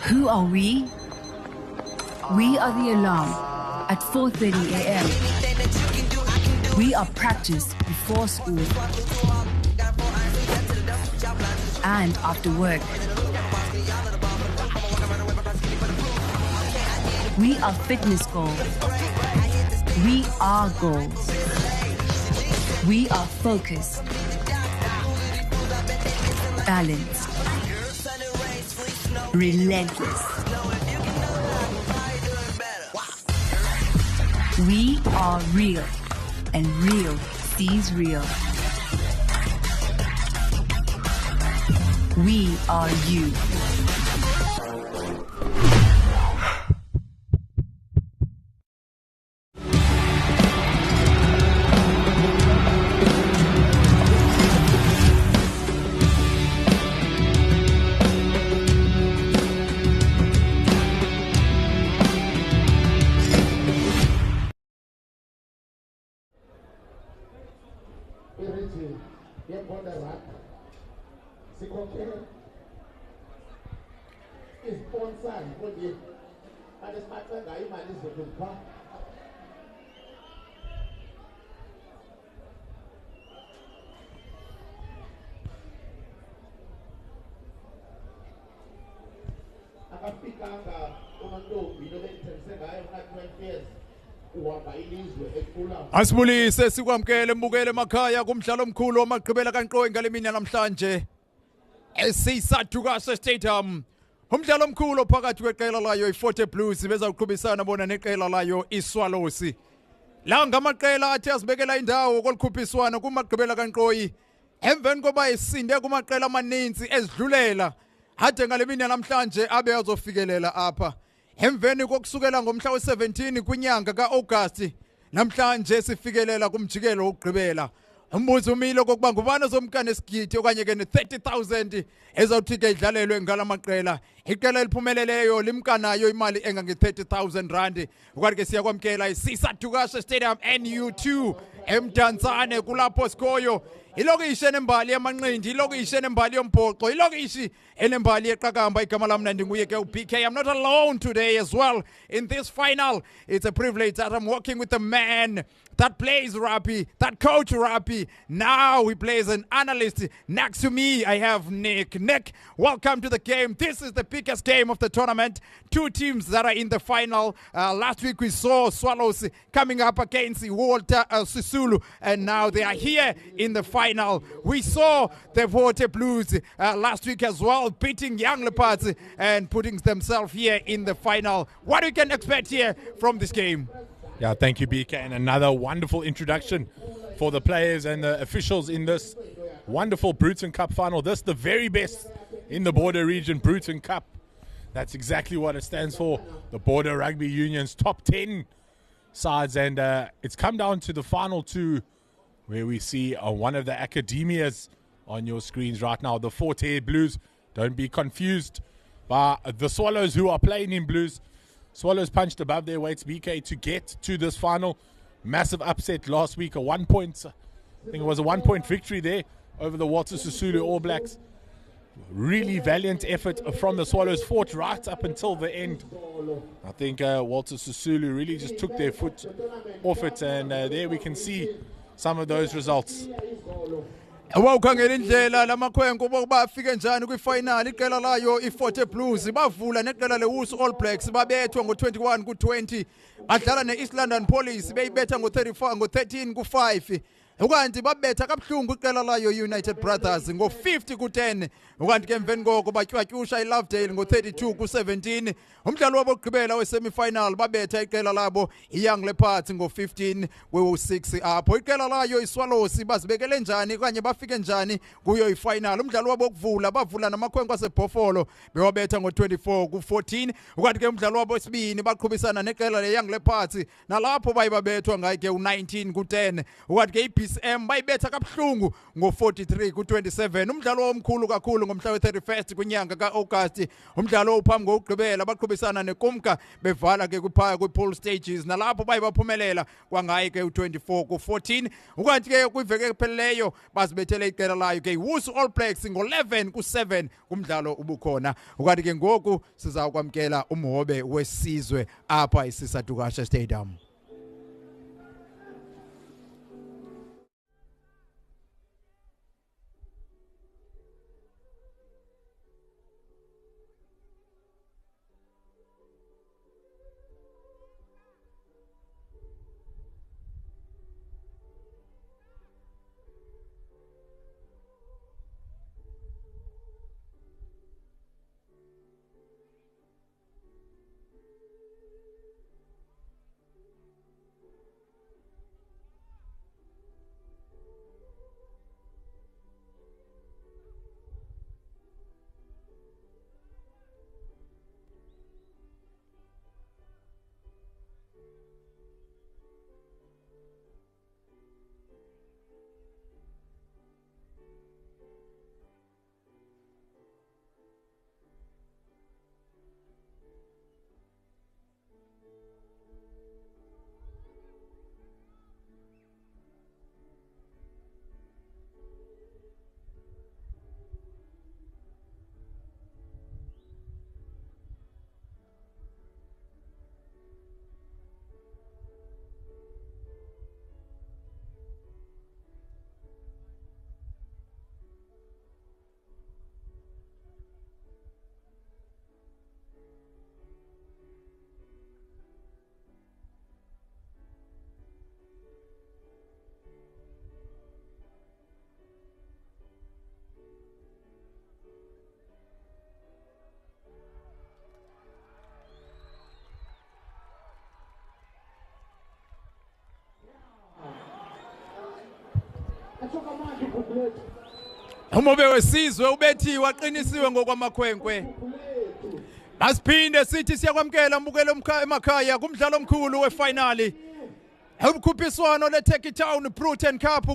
Who are we? We are the alarm at 4:30 a.m. We are practice before school and after work. We are fitness goals. We are goals. We are focused, balanced, relentless. We are real, and real sees real. We are you. Asibulise sikwamkele mbukele emakhaya kumdlalo omkhulu omagqibela kaNqoyi ngalemini namhlanje esisathuka stadium. Umdlalo omkhulu phakathi kweqela layo iForte Blues bezawuqhubisana bona neqela layo iSwallows. La ngamaqela athi asibekela indawo kolikhuphiswana kumagqibela kaNqoyi. Emveni koba isinde kumaqela amaninzi ezidlulela ade ngalemini namhlanje abe azofikelela apha. Emveni kokusukela ngomhla we-17 kwinyanga kaAugust namhlanje sifikelela kumjikelo wokugqibela. Umbuzo umile kokuba ngubani ozomkana esigidi okanye ke ne-30,000 ezawuthi ke idlalelwe ngalamaqela. Iqela eliphumeleleyo limkanayo imali engange-30,000 rand. Ukwathi ke siyakwamkela isisathuka stadium NU2 eMdantsane kulapho sikhoyo. Ilokishi enembali yamanqindi, ilokishi enembali yombhoxo, ilokishi enembali yeqakamba. Igama lam ndinguye ke uBK. I'm not alone today as well in this final. It's a privilege that I'm working with a man that plays rugby, that coach rugby. Now he plays an analyst. Next to me, I have Nick. Nick, welcome to the game. This is the biggest game of the tournament. Two teams that are in the final. Last week we saw Swallows coming up against Walter Sisulu, and now they are here in the final. We saw the Forte Blues last week as well, beating Young Leopards and putting themselves here in the final. What we can expect here from this game? Yeah, thank you, BK, and another wonderful introduction for the players and the officials in this wonderful Brutten Cup final. This the very best in the border region, Brutten Cup. That's exactly what it stands for, the Border Rugby Union's top 10 sides, and it's come down to the final two, where we see one of the academias on your screens right now, the Forte Blues. Don't be confused by the Swallows, who are playing in blues. Swallows punched above their weights, BK, to get to this final. Massive upset last week, I think it was a 1-point victory there over the Walter Sisulu All Blacks. Really valiant effort from the Swallows, fought right up until the end. I think Walter Sisulu really just took their foot off it, and there we can see some of those results. Awukhangela indlela lamakhwenko ukuba afike njani kwifinal. Iqela layo iForte Blues bavula neqela leWoos All Blacks, babethwa ngo-21 ku-20. Badlala neEast London Police beyibetha ngo-13 ku-5. Ukanti babetha kabuhlungu iqela layo United Brothers ngo-50 ku-10. Ukanti ke emveni koko batywatyusha iLovedale ngo-32 ku-17. Umdlalo wabo wokugqibela we-semi-final babetha iqela labo iYoung Leopards ngo-15 ku-6 apho. Iqela layo iSwallows bazibekele njani okanye bafike njani kuyo ifinal. Umdlalo wabo wokuvula bavula namakhwenkwe asebhofolo bewabetha ngo-24 ku-14. Ukanti ke umdlalo wabo wesibini baqhubisana neqela leYoung Leopards, nalapho baye babethwa ngayo ke u-19 ku-10. Ukanti ke USM bayibetha kabuhlungu ngo43 ku27. Umdlalo omkhulu kakhulu ngomhla we31st kwinyanga kaAugust. Umdlalo uphambi kokugqibela baqhubisana neKumka bevala ke kuphaya kwipool stages, nalapho baye baphumelela kwangaye ke u24 ku14. Ukwathi ke kwiveke epheleleyo bazibethele iqela layo ke Wusu All Blacks ngo11 ku7 kumdlalo ubukhona. Ukwathi ke ngoku siza kwamkela umhobe wesizwe apha eSisadukasha Stadium. Umhobe wesizwe ubethiwe aqinisiwe ngokwamakhwenkwe. Asiphinde sithi siyakwamkela mbukelo emakhaya kumdlalo omkhulu wefinali. Ukhuphiswano leTurkey Town Brutten Cup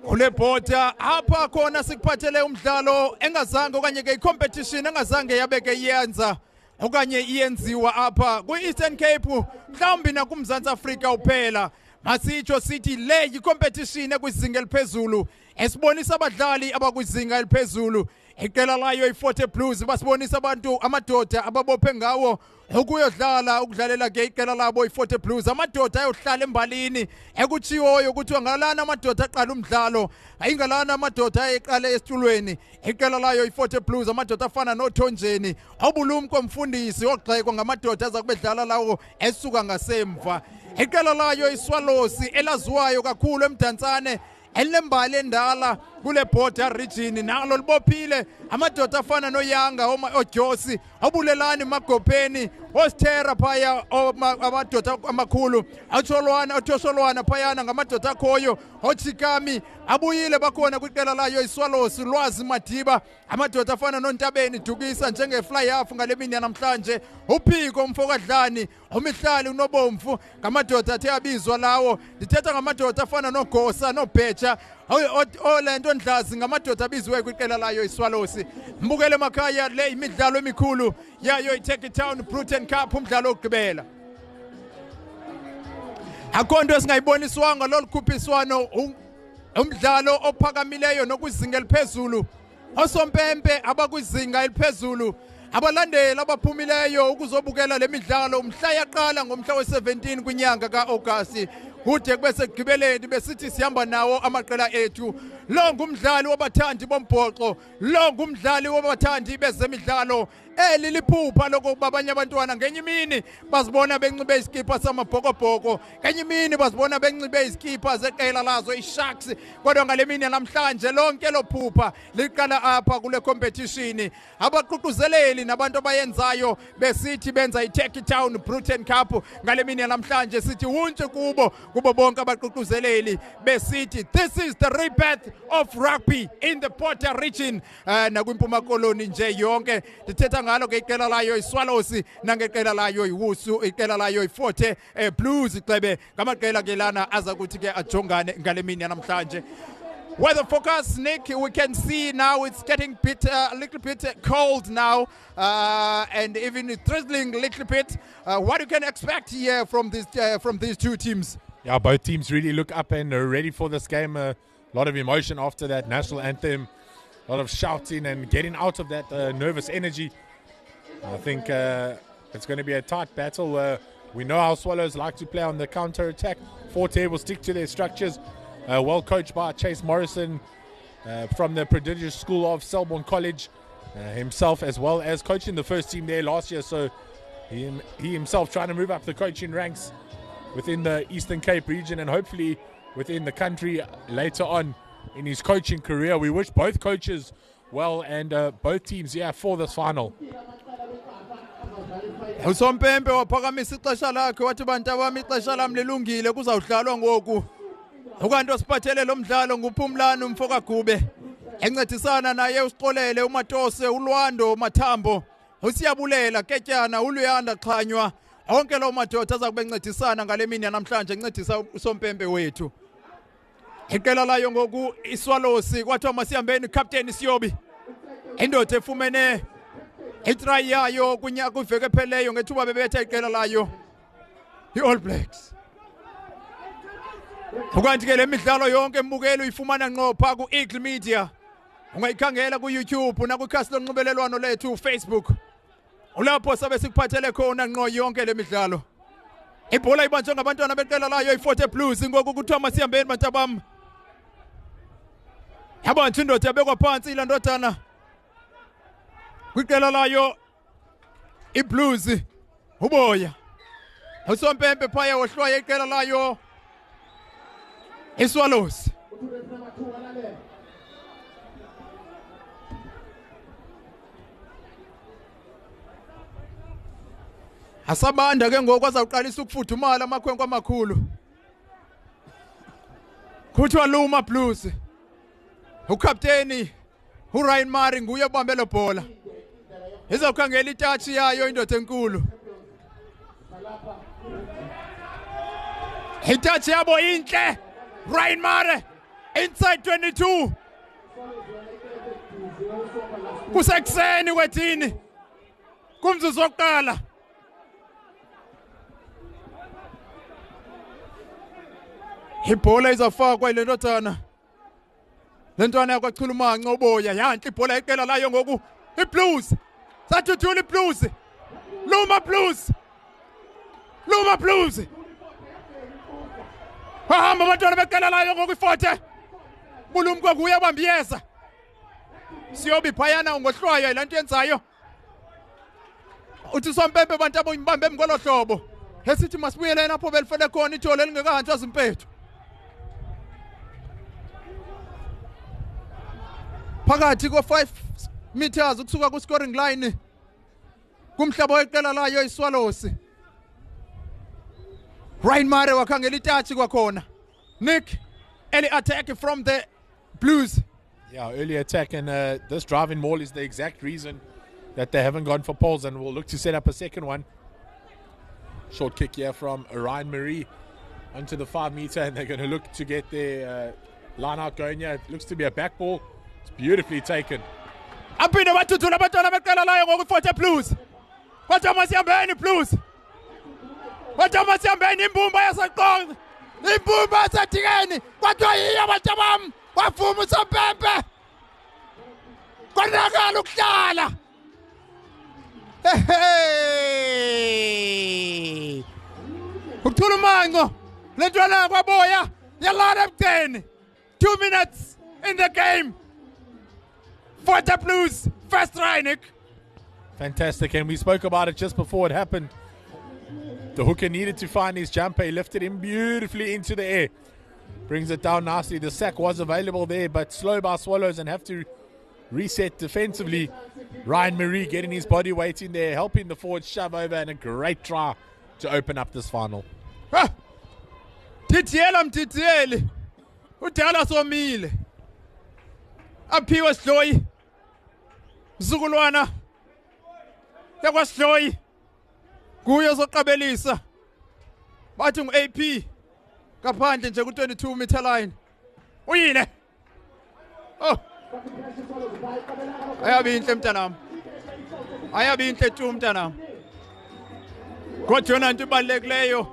kule border apha khona sikuphathele umdlalo engazange okanye ke icompetition engazange yabeke iyenza okanye iyenziwa apha kwi-Eastern Cape mhlawumbi nakumzantsi Afrika uphela. Masitsho sithi le yicompetition ekwizinga eliphezulu esibonisa abadlali abakwizinga eliphezulu. Iqela layo i40 Blues basibonisa abantu amadoda ababophe ngawo ukudlalela ke iqela labo i40 Blues. Amadoda ayohlala embalini ekutshiwoyo ukuthi ngalana amadoda aqala umdlalo ayingalana amadoda ayeqala esitulweni. Iqela layo i40 Blues amadoda afana noThonjeni obulumko mfundisi ogxekwa ngamadoda aza kubedlala lawo esuka ngasemva. Iqela layo iSwallows elaziwayo kakhulu emdantsane elembali endala kule border region nalo libophile amadoda afana noYanga oJosi obulelani Magopeni oSthera phaya amadoda amakhulu otholwana phayana ngamadoda akhoyo oChikami abuyile bakhona kwiqela layo iSwallows. Lwazi Madiba amadoda afana noNtabeni Dukisa njengefly half ngale mini namhlanje. Uphiko umfokadlani umihlali unobomvu ngamadoda athe abizwa lawo. Ndithetha ngamadoda afana noGosa noBheja olento Ndlazi ngamadoda abizwe kwiqela layo iSwallows. Mbukele emakhaya le imidlalo emikhulu yayo iTurkey Town Brutten Cup umdlalo ogqibela. Akonto esingayiboniswanga lolukhuphiswano umdlalo ophakamileyo nokwizinga eliphezulu. Osompempe abakwizinga eliphezulu abalandeli abaphumileyo ukuzobukela lemidlalo mhla yaqala ngomhla we17 kwinyanga kaAugust kude kube sekugqibeleni besithi sihamba nawo amaqela ethu. Lo ngumdlali wabathandi bombhoxo, lo ngumdlali wabathandi bezemidlalo. Eli liphupha lokuba abanye abantwana ngenye imini bazibona benxibe iskipa samabhokobhoko, ngenye imini bazibona benxibe iskipa zeqela lazo iSharks. Kodwa ngale mini namhlanje lonke lophupha liqala apha kule competition. Abaququzeleli nabantu abayenzayo besithi benza iTurkey Town Brutten Cup ngale mini namhlanje sithi wuntshe kubo kubo bonke abaqhuqhuzeleli besithi this is the rebirth of rugby in the Porter region nakwimpuma koloni nje yonke ndithetha ngalo ke iqela layo iSwallows nangeqela layo iWusu iqela layo iFort Blues ixebe ngamaqela ke lana aza kuthi ke ajongane ngale mini yanamhlanje. Weather forecast, Nick, we can see now it's getting a little bit cold now and even drizzling a little bit. What you can expect here from these two teams? Yeah, both teams really look up and are ready for this game. A lot of emotion after that national anthem, a lot of shouting and getting out of that nervous energy. I think it's going to be a tight battle. We know how Swallows like to play on the counter-attack. Forte will stick to their structures. Well coached by Chase Morrison from the prestigious school of Selborne College himself, as well as coaching the first team there last year. So he himself trying to move up the coaching ranks within the Eastern Cape region and hopefully within the country later on in his coaching career. We wish both coaches well and both teams for this final. uSompempe waphakamisa ixesha lakhe wathi bantu bami ixesha lami lilungile kuzawudlalwa ngoku. Ukanti osiphathele lo mdlalo nguPhumlani umfokagube encedisana naye uSiqolele uMatose uLwando Mathambo uSiyabulela Ketyana uLuyanda Xhanywa onke lo madoda aza kube ncedisana ngale mini namhlanje encedisa uSompempe wethu. Iqela layo ngoku iSwallows kwathiwa masihambeni captain Siyobi indoda efumene itry yayo kunyaka uveke epheleyo ngethuba bebethe iqela layo iAll Blacks. Ukanti ke le midlalo yonke mbukelo uyifumana ngqo pha ku Eagle Media. Ungayikhangela ku YouTube nakukhasi lonxibelelwano lethu Facebook. Ulapho sabe sikuphathele khona ngqo yonke le midlalo. Ibhola ibanjwe ngabantwana beqela layo iFort Blues ngoku kuthiwa masihambeni bantabam. Yabantu indoda yabekwa phansi ilandodana. Kwiqela layo iBlues uboya. uSompempe phaya wohlwaye iqela layo iSwallows. Asabanda ke ngoku azawuqalisa ukufudumala amakhwenkwe amakhulu. Kuthiwa Luma Blues. Ukapteni uRyan Mari nguye obambe lo bhola. Izawukhangela itouch yayo indoda enkulu. Itouch yabo inhle. Ryan Mare inside 22. Kusekuseni kwethini. Kumzuzu wokuqala. Ibhola izafakwa ile ndodana. Lentwana yakwachuluma ncoboya yanhle ibhola iqela layo ngoku iBlues. Sathuthula iBlues. Luma Blues. Luma Blues. Hamba abantwana beqela layo ngoku iFort. Bulumko kuye abambiyeza. Siyobi phayana ungohlwayo ilanto yenzayo. Uthi Sompempe bantu aboyimbambe ngolo hlobo. Esithi masibuyele lapho belifele khona ithole lingekahanjwa zimpethu. Phakathi ko5 meters ukusuka ku scoring line kumhlaba weqela layo iSwallows. Ryan Mare wakhangela itouch kwakhona. Nick, early attack from the Blues. Yeah, early attack and this driving maul is the exact reason that they haven't gone for poles and will look to set up a second one. Short kick here from Ryan Marie onto the 5 meter and they're going to look to get their line out going here. It looks to be a back ball. It's beautifully taken. Apinde bathuthula abantwana beqela layo ngokuFort Blues. Kwathi masihambeni Blues. Kwathi masihambeni imbumba yasaqonga. Imbumba yasedikeni. Kwathi yiya abantu bam. Wavuma uSompempe. Konakala ukuhlala. Hey. Ukuthula umango. Lentwana kwaboya yalala ebudeni. 2 minutes in the game. Fort Blues, first try, Nick. Fantastic, and we spoke about it just before it happened. The hooker needed to find his jumper. He lifted him beautifully into the air. Brings it down nicely. The sack was available there, but slow by Swallows and have to reset defensively. Ryan Marie getting his body weight in there, helping the forward shove over, and a great try to open up this final. Thithiyela mthithiyeli udala somile aphiwe Sidloyi mzukulwana yakwa Sidloyi kuyo zoqabelisa bathi ngu-AP kaphandle nje ku-22 meter line uyile oh ayabinhle mntanami ayabinhle tu mntanami kodwa yona into ibalulekileyo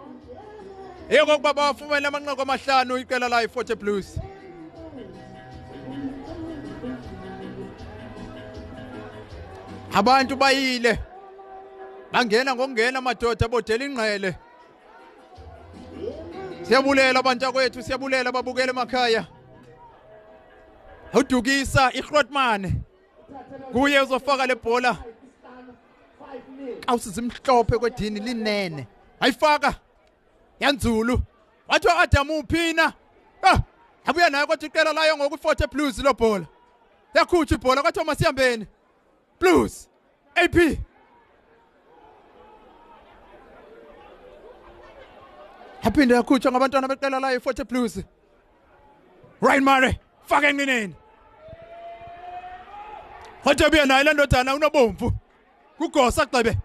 yekokuba bafumene amanqaku amahlanu iqela layo i-40 Blues. Abantu bayile bangena ngokungena madoda bodela ingqele. Siyabulela abantu kwethu, siyabulela babukele emakhaya. Udukisa iGrotman kuye uzofaka le bhola awusizimhlophe kwedini linene ayifaka yanzulu wathi Adam uphina abuya nayo kodwa iqela layo ngoku-40 Blues lo bhola yakhutha ibhola kwathi masihambeni Blues AP yaphinde yakhutshwa ngabantwana beqela layo i-40 Blues. Ryan Murray faka enqineni wathi abuya nayo le ndodana unobomvu kugosa gxebe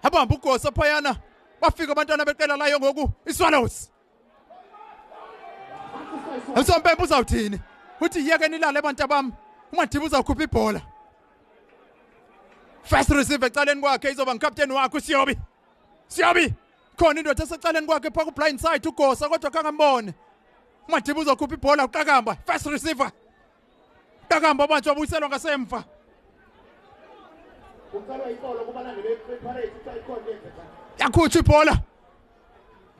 abamba ugosa phayana bafika abantwana beqela layo ngoku iSwallows. Usompempe uzawuthini uthi yeke nilale abantu bami uMadiba uzawukhupha ibhola. First receive ecaleni kwakhe izoba ngikapteni wakhe Siyobi khona indoda esecaleni kwakhe pha ku blind side ugosa kodwa kangambone uMadiba uzokhupha ibhola uqakamba first receiver uqakamba abantu babuyiselwa ngasemva yakhutha ibhola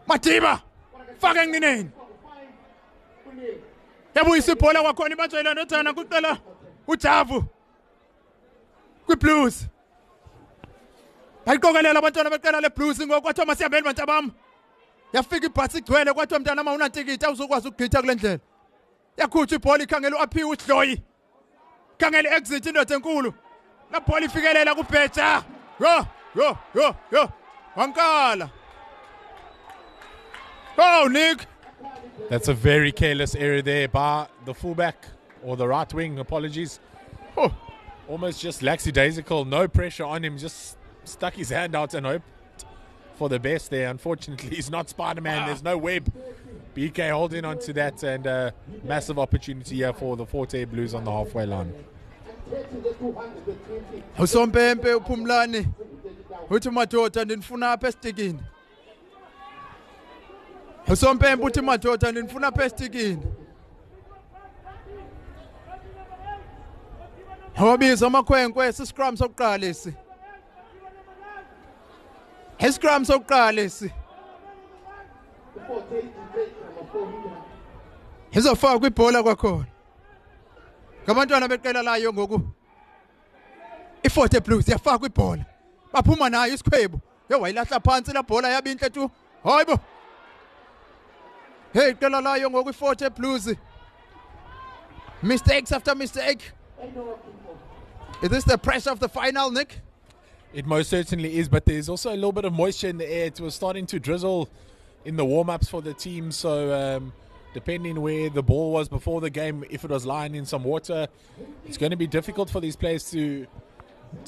Madiba faka enqineni yabuyisa ibhola kwakhona ibanjwa ndodana kuqela uJavu kwiBlues bayiqokelela abantwana beqela leBlues ngokwathi masihambeni bantu bami yafika ibhasi igcwele kwathi mntana uma unantikiti awuzokwazi ukugqitha kule ndlela yakhutha ibhola ikhangela uAphiwe uSidloyi khangela exit indoda enkulu la bhola ifikelela kuBheja yo wankala. Oh Nick, that's a very careless error there by the fullback or the right wing, apologies. Almost just lackadaisical, no pressure on him, just stuck his hand out and hoped for the best there. Unfortunately, he's not Spider-Man, there's no web. BK holding on to that, and massive opportunity here for the 40 Blues on the halfway line. Usompempe uphumlani uthi madoda ndinifuna apha estikini. Usompempe uthi madoda ndinifuna apha estikini. Wabiza amakhwenkwe iscrum sokuqala esi. Iscrum sokuqala esi. Izofaka ibhola kwakhona. Ngabantwana beqela layo ngoku i-40 Blues yafaka ibhola. Baphuma nayo isikhwebu. Wayilahla phansi la bhola yabinhle tu. Hayibo. Hey iqela layo ngoku i-40 Blues. Mistakes after mistake. Is this the pressure of the final, Nick? It most certainly is, but there's also a little bit of moisture in the air. It was starting to drizzle in the warm-ups for the team, so depending where the ball was before the game, if it was lying in some water, it's going to be difficult for these players to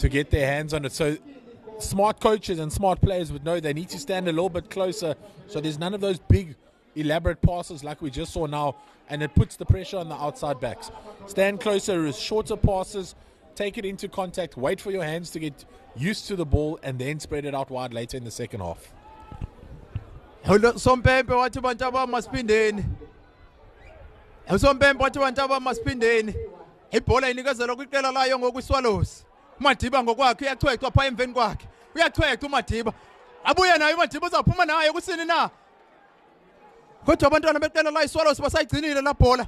get their hands on it. So smart coaches and smart players would know they need to stand a little bit closer, so there's none of those big elaborate passes like we just saw now, and it puts the pressure on the outside backs. Stand closer, shorter passes, take it into contact, wait for your hands to get used to the ball, and then spread it out wide later in the second half. Usompempe wathi bantu abamaspindeni. Usompempe wathi bantu abamaspindeni. Ibhola inikezelwa kwiqela layo ngokuSwallows. uMadiba ngokwakhe uyachwechwa pha emveni kwakhe. Uyachwechwa uMadiba. Abuye nayo uMadiba uzaphuma nayo kusini na. Kodwa abantwana beqela la iSwallows basayigcinile la bhola.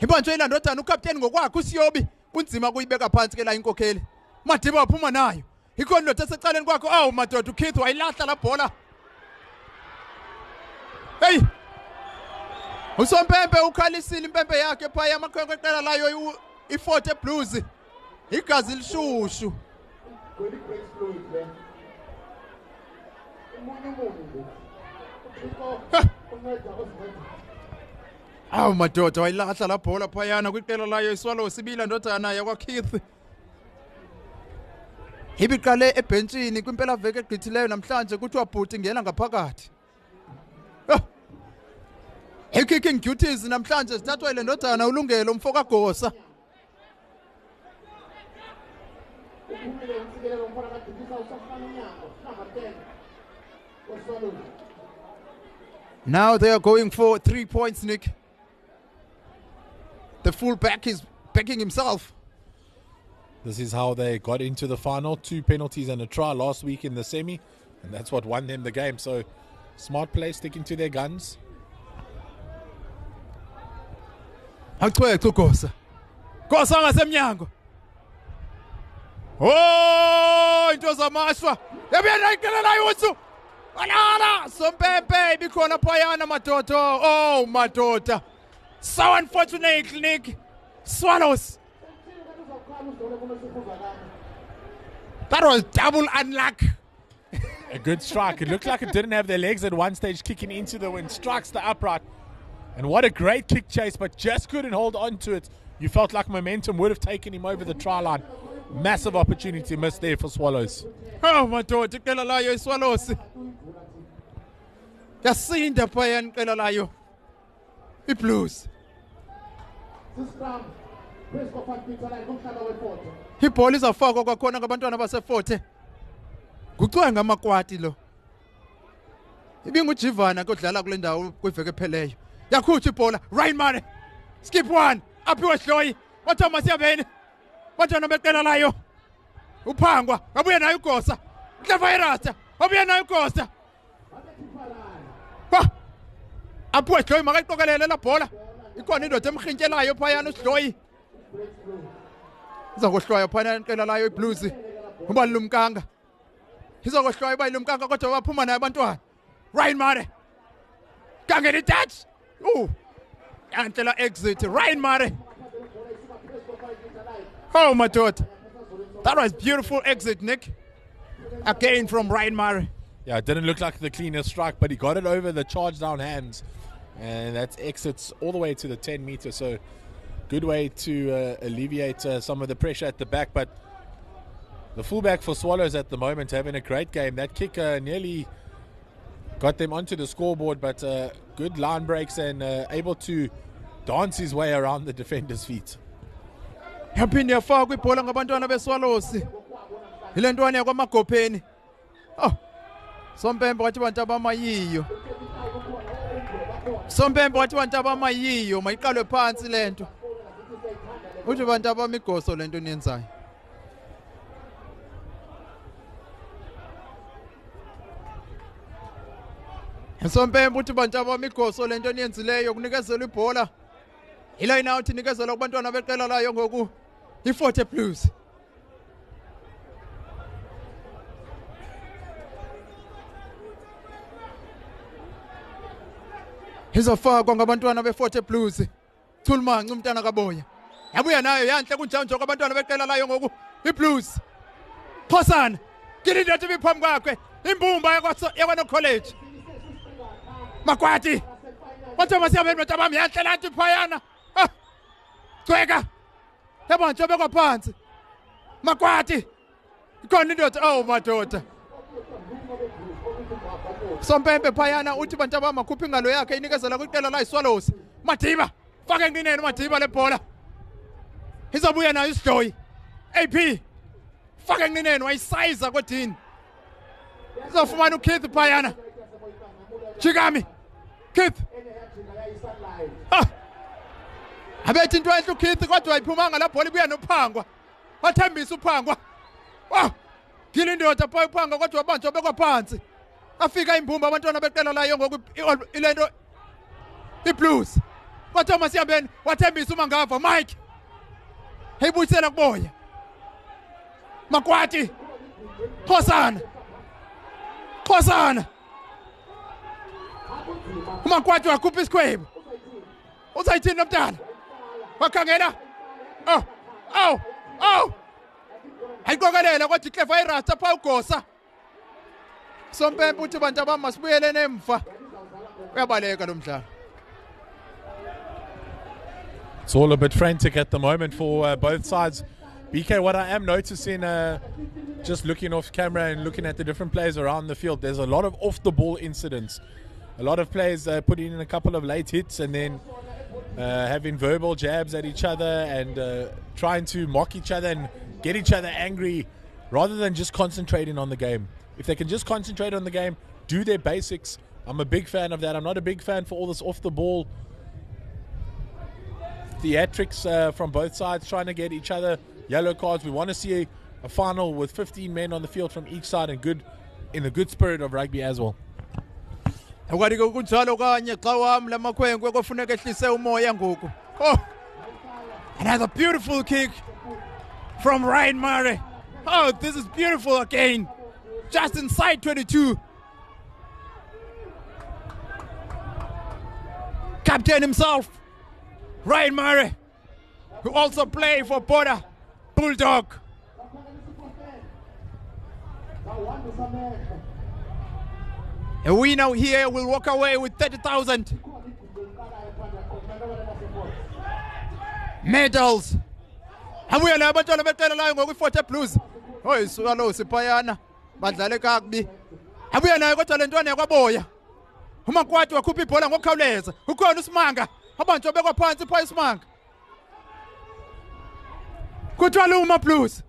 Ibanjwe ilandodana ukapteni ngokwakhe uSiyobi kunzima kuyibeka phansi ke la inkokheli. Madiba waphuma nayo. Ikhona indoda esecaleni kwakhe madoda uKeith wayilahla la bhola. Hey! Usompempe ukhalisile impempe yakhe phaya amakhwenkwe eqela layo i-40 Blues. Igazi lishushu. Awu madoda wayilahla la bhola phayana kwiqela layo iSwallows sibila ndodana yakwa Keith. Ibiqale ebhentsini kwimpela veke egqithileyo namhlanje kuthiwa bhuti ngena ngaphakathi. Kicking duties namhlanje zithathwa ile ndodana ulungelo umfo kaGosa. Now they are going for 3 points, Nick. The fullback is backing himself. This is how they got into the final. 2 penalties and a try last week in the semi. And that's what won them the game. So smart play, sticking to their guns. Gosa. Gosa ngasemnyango. Oh, into zamashwa. Yabiyana iqela layo uthu. Alala, Sompempe ibikhona phayana madoda. Oh, madoda. So unfortunate, Nick. Swallows. That was double unluck. A good strike. It looked like it didn't have their legs at one stage, kicking into the wind. Strikes the upright. And what a great kick chase, but just couldn't hold on to it. You felt like momentum would have taken him over the try line. Massive opportunity missed there for Swallows. Oh, madoda iqela layo iSwallows. Yasinda phayana iqela layo. iBlues. Ibhola izafakwa kwakhona ngabantwana base-40. Kucwenga amakwati lo. Ibingujivana kodlala kule ndawo kwiveke epheleyo. Yakhutha ibhola, Ryan Mane. Skip one, aphiwe Hloyi. Wathoma siyabene. Bantwana beqela layo. Uphangwa, wabuya nayo uGosa. Clever Rasta, wabuya nayo uGosa. Aphiwe Hloyi makayiqokelele la bhola. Ikhona indoda emrhintyelayo phayana uHloyi. Izakohlwaya phayana iqela layo iBlues. Uba lumkanga. Izakohlwaya uba lumkanga kodwa waphuma nayo abantwana. Ryan Mane. Kangeni touch. Antela exit. Ryan Mane. Oh my God. That was beautiful exit, Nick. Again from Ryan Mane. Yeah, it didn't look like the cleanest strike, but he got it over the charge down hands. And that exits all the way to the 10 meter. So good way to alleviate some of the pressure at the back. But the fullback for Swallows at the moment having a great game. That kick nearly got them onto the scoreboard, but good line breaks and able to dance his way around the defender's feet. Yaphinde yafakwa ibhola ngabantwana beSwallows. Ile ntwana yakwamagopheni. Sompempe wathi bantu abamayiyo. Sompempe wathi bantu abamayiyo, mayiqalwe phansi lento. Uthi bantu abamigoso lento niyenzayo. Sompempe uthi bantu abamigoso lento niyenzileyo kunikezela ibhola. Iline out inikezela kubantwana beqela layo ngoku i40 Blues. Izofakwa ngabantwana be40 Blues. Thulmanci umntana kaBoya. Yabuya nayo yanhle kunjalo kwabantwana beqela layo ngoku iBlues. Phosana. Gilida tibi phambi kwakhe. Imbumba yakwa college. Makwati. Wathoma siyabeni matabami yanhle lanti phayana. Cweka. Yabona nje bekwa phansi. Makwati. Ikhona indoda madoda. Sompempe phayana uthi bantu abamakhupha ingalo yakhe inikezela kwiqela la iSwallows. Madiba. Faka enqineni Madiba le bhola. Izobuya nayo iSidloyi. AP. Faka enqineni wayisiza kodini. Izofumana uKeith phayana. Chikami. Keith. Abethi into enhle uKeith kodwa ayiphumanga la bhola ibuya nophangwa. Wathembisa uphangwa. Gila indoda pha uphangwa kodwa wabanjwa bekwa phansi. Afika imbumba abantwana beqela layo ngoku ilento iBlues. Wathoma siyabeni wathembisa uMangava Mike. Eyibuyisela kuBoya. Makwati. Phosana. Umakwati wakhupha isikhwebu. Uzayithini nomntana? Wakhangela. Ayiqokelela kwathi Clever Rasta pha uGosa. Sompempe uthi bantu abama sibuyelene emva. uyabaleka lo mdlalo. It's all a bit frantic at the moment for both sides. BK, what I am noticing, just looking off camera and looking at the different players around the field, there's a lot of off-the-ball incidents. A lot of players putting in a couple of late hits and then having verbal jabs at each other and trying to mock each other and get each other angry rather than just concentrating on the game. If they can just concentrate on the game, do their basics, I'm a big fan of that. I'm not a big fan for all this off-the-ball theatrics from both sides, trying to get each other yellow cards. We want to see a final with 15 men on the field from each side and in the good spirit of rugby as well. Another beautiful kick from Ryan Murray. Oh, this is beautiful again. Just inside 22. Captain himself, Ryan Murray, who also played for Border Bulldog. A winner here will walk away with 30,000 medals. Abuya la abantwana beqela layo ngokwi-40 Blues. Hoy Swallows phayana badlale kakubi. Abuya nayo kodwa lentwana yakwaboya. uMakwati wakhupha ibhola ngokukhawuleza. Ukhona uSimanga. Abantu obekwa phansi pha iSimanga. Kuthiwa uma Blues.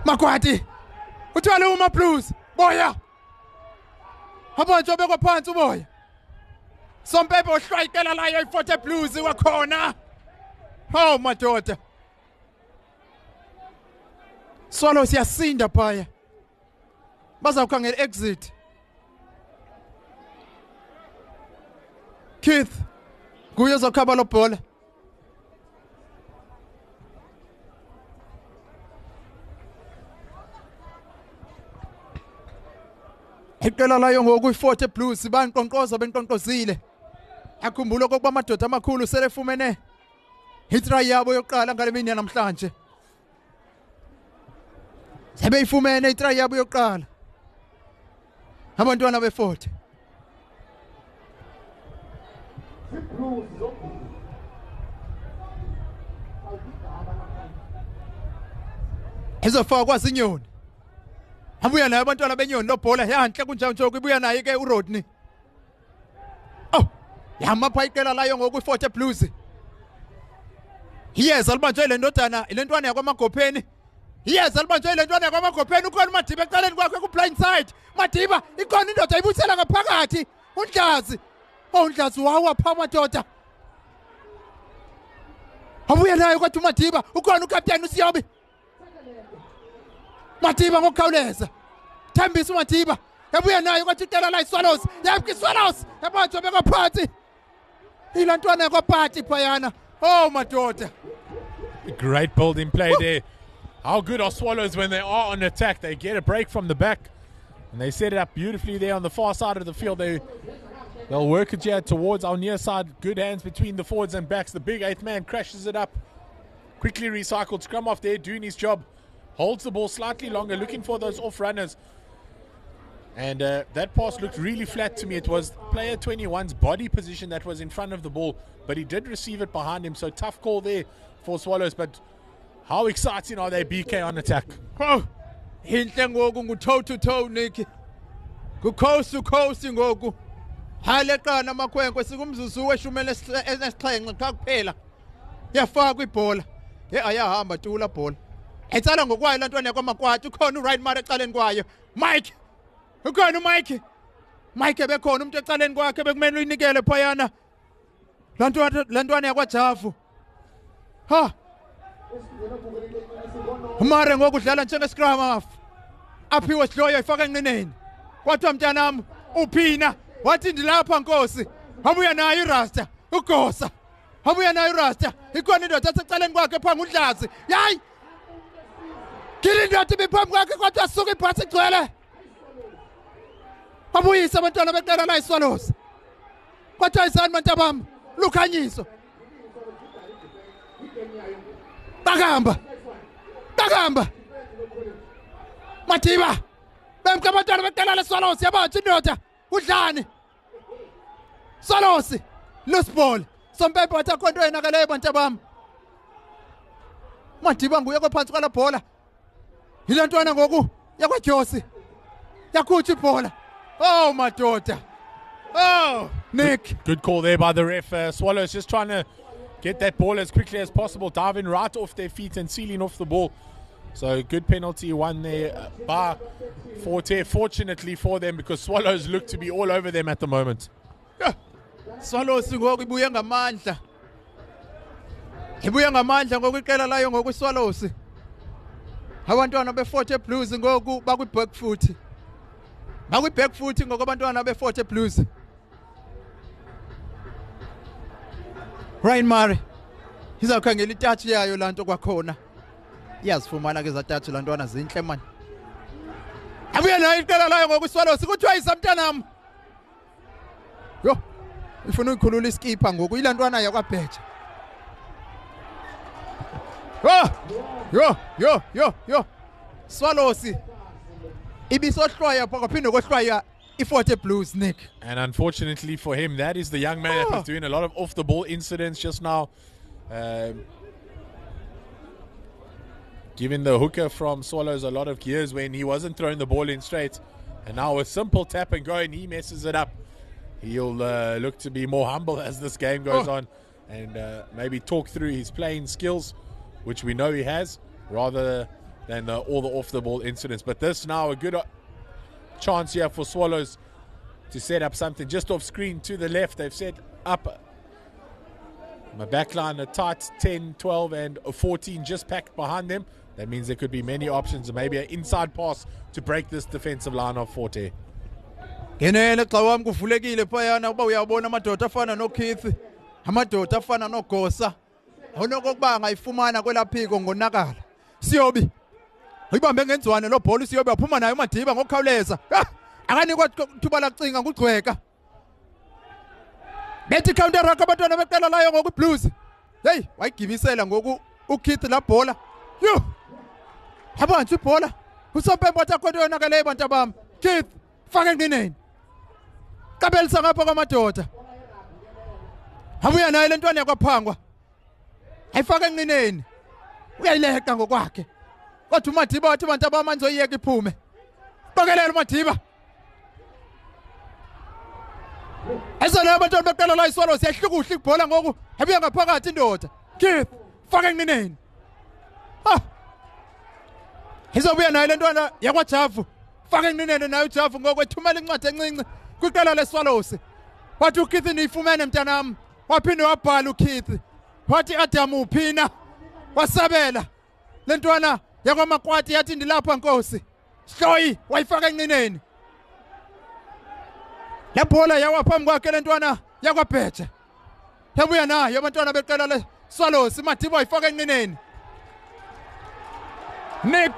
Makwati. Kuthiwa uma Blues. Boya. Abantu obekwa phansi uboya. Sompepe ohlwayikela layo i-40 Blues wakhona. Oh madoda. Swallows siyasinda phaya. Bazawukhangela exit. Keith nguye ozokhaba lo bhola. Iqela layo ngokuyi-40 Blues banqonqoza benqonqozile. Akhumbula ukuba amadoda amakhulu selefumene hitray yabo yokuqala ngale mini namhlanje. Sebeyifumene itray yabo yokuqala. Abantwana be-40. Izofakwa zinyoni. Abuya nayo abantwana benyoni lo bhola yanhle kunjalo nje ibuya naye ke uRodney. Oh, yama pha iqela layo ngoku-40 Blues. Yes, alibanjwe le ndodana, le ntwana yakwamagopheni. Yes, alibanjwe le ntwana yakwamagopheni ukhona uMadiba eqaleni kwakhe ku-blind side. Madiba ikhona indoda ibuyisela ngaphakathi. uNdlazi. Oh, uNdlazi wawa pha madoda. Abuya nayo kodwa uMadiba ukhona uCaptain uSiyobi. Madiba ngokukhawuleza. Thembisa uMadiba. Yabuya nayo kwathi iqela la iSwallows. Yabika iSwallows. Yabanjwa beka phansi. Ilantwana yakwaphathi phayana. Oh madoda. Great building play there. How good are Swallows when they are on attack? They get a break from the back and they set it up beautifully there on the far side of the field. They'll work it here towards our near side. Good hands between the forwards and backs. The big 8th man crashes it up. Quickly recycled. Scrum off there, doing his job. Holds the ball slightly longer, looking for those off runners. And that pass looked really flat to me. It was player 21's body position that was in front of the ball, but he did receive it behind him. So tough call there for Swallows. But how exciting are they, BK, on attack? Oh, inhle ngoku ngu-toe to toe Nick. Ku-coast to coast ngoku. Haleqana amakhwenkwe sikumzuzu weshumi enesixhenxe qha kuphela. Yafakwa ibhola. Ayahamba tu la bhola. Etsala ngokwayo lantwana yakwamakwati ukhona uRyan Murray ecaleni kwayo. Mike. Ukhona uMike. Mike bekhona umuntu ecaleni kwakhe bekumele uyinikele phayana. Lantwana yakwaJavu. Ha. Murray ngokudlala njenge-scrum half. Aphiwe Sidloyo ifaka enqineni. Kwathiwa mntanami uphina wathi ndilapha Nkosi. Wabuya nayo iRasta uGosa. Wabuya nayo iRasta. Ikhona indoda esecaleni kwakhe pha nguNdlazi. Yayi. Kile indoda ibiphambi kwakhe kodwa asuka ibhasi igcwele. Babuyisa abantwana beqela la iSwallows. Kwathiwa izani bantabami lukhanyiso. Bakamba. Madiba. bemka abantwana beqela leSwalosi yabantu indoda udlani Swalosi loose ball Sompempe wathi akho nto yenakeleyo bantu bam Madiba nguye kophansi kwala bhola yile ntwana ngoku yakwaDjosi yakhutha ibhola oh madoda oh Nick Good call there by the ref. Swallows just trying to get that ball as quickly as possible, diving right off their feet and sealing off the ball. So good penalty one there by Forte, fortunately for them, because Swallows look to be all over them at the moment. Swallows ngoku ibuye ngamandla ngoku iqela layo ngoku Swallows abantwana beForte Blues ngoku bakwi-back foot ngoku abantwana beForte Blues Ryan Murray izawukhangela itouch yayo lanto kwakhona iyazifumana ke zatouch lantwana zinhle man abuye nayo iqela layo ngoku Swallows kuthiwa isamntanam yo ifuna ukukhulula iskipa ngoku ilantwana yakwabheja yo Swallows ibisohlwaya phakaphinde kohlwaya iForte Blues Nick. And unfortunately for him, that is the young man that was doing a lot of off the ball incidents just now. Giving the hooker from Swallows a lot of gears when he wasn't throwing the ball in straight. And now a simple tap and go and he messes it up. He'll look to be more humble as this game goes on and maybe talk through his playing skills, which we know he has, rather than all the off the ball incidents. But this now a good chance here for Swallows to set up something just off screen to the left. They've set up my backline, a tight 10, 12 and 14 just packed behind them. That means there could be many options, maybe an inside pass to break this defensive line of Forte. Ngenene xa wami kuvulekile phayana uba uyabona amadoda afana noKeith amadoda afana noGosa awunokokuba angayifumana kwelaphiko ngonakala Siyobi uyibambe ngenzwane lo bhola Siyobi aphuma nayo Madiba ngokukhawuleza akanikwa thuba lacinga ngugcweka bethi counter rock abantwana beqela layo ngoku Blues hey wayigimisela ngoku uKeith la bhola yo habantu ibhola uSompempe wathi akho nto yonakeleyo bantu bam Keith faka enqineni kabelisa ngapha kwamadoda abuya nayo lentwana yakwaphangwa ayifaka enqineni uyayileqa ngokwakhe kodwa uMadiba wathi bantu abamanzoyiyeka iphume qokelela uMadiba ezona abantwana beqela la iSwallows siyahlukuhla ibhola ngoku abuya ngaphakathi indoda Keith faka enqineni izobuya nayo lentwana yakwaJavu faka enqineni nayo uJavu ngoku ethumela incwadi encinci kwiqela leSwallows wathi uKeith niyifumene mntanami waphinde wabhala uKeith wathi Adam uphina wasabela lentwana yakwamakwati yathi ndilapha Nkosi Hloyi wayifaka enqineni la bhola yawa phambi kwakhe lentwana yakwabheja yabuya nayo abantwana beqela leSwallows Madiba wayifaka enqineni Nick,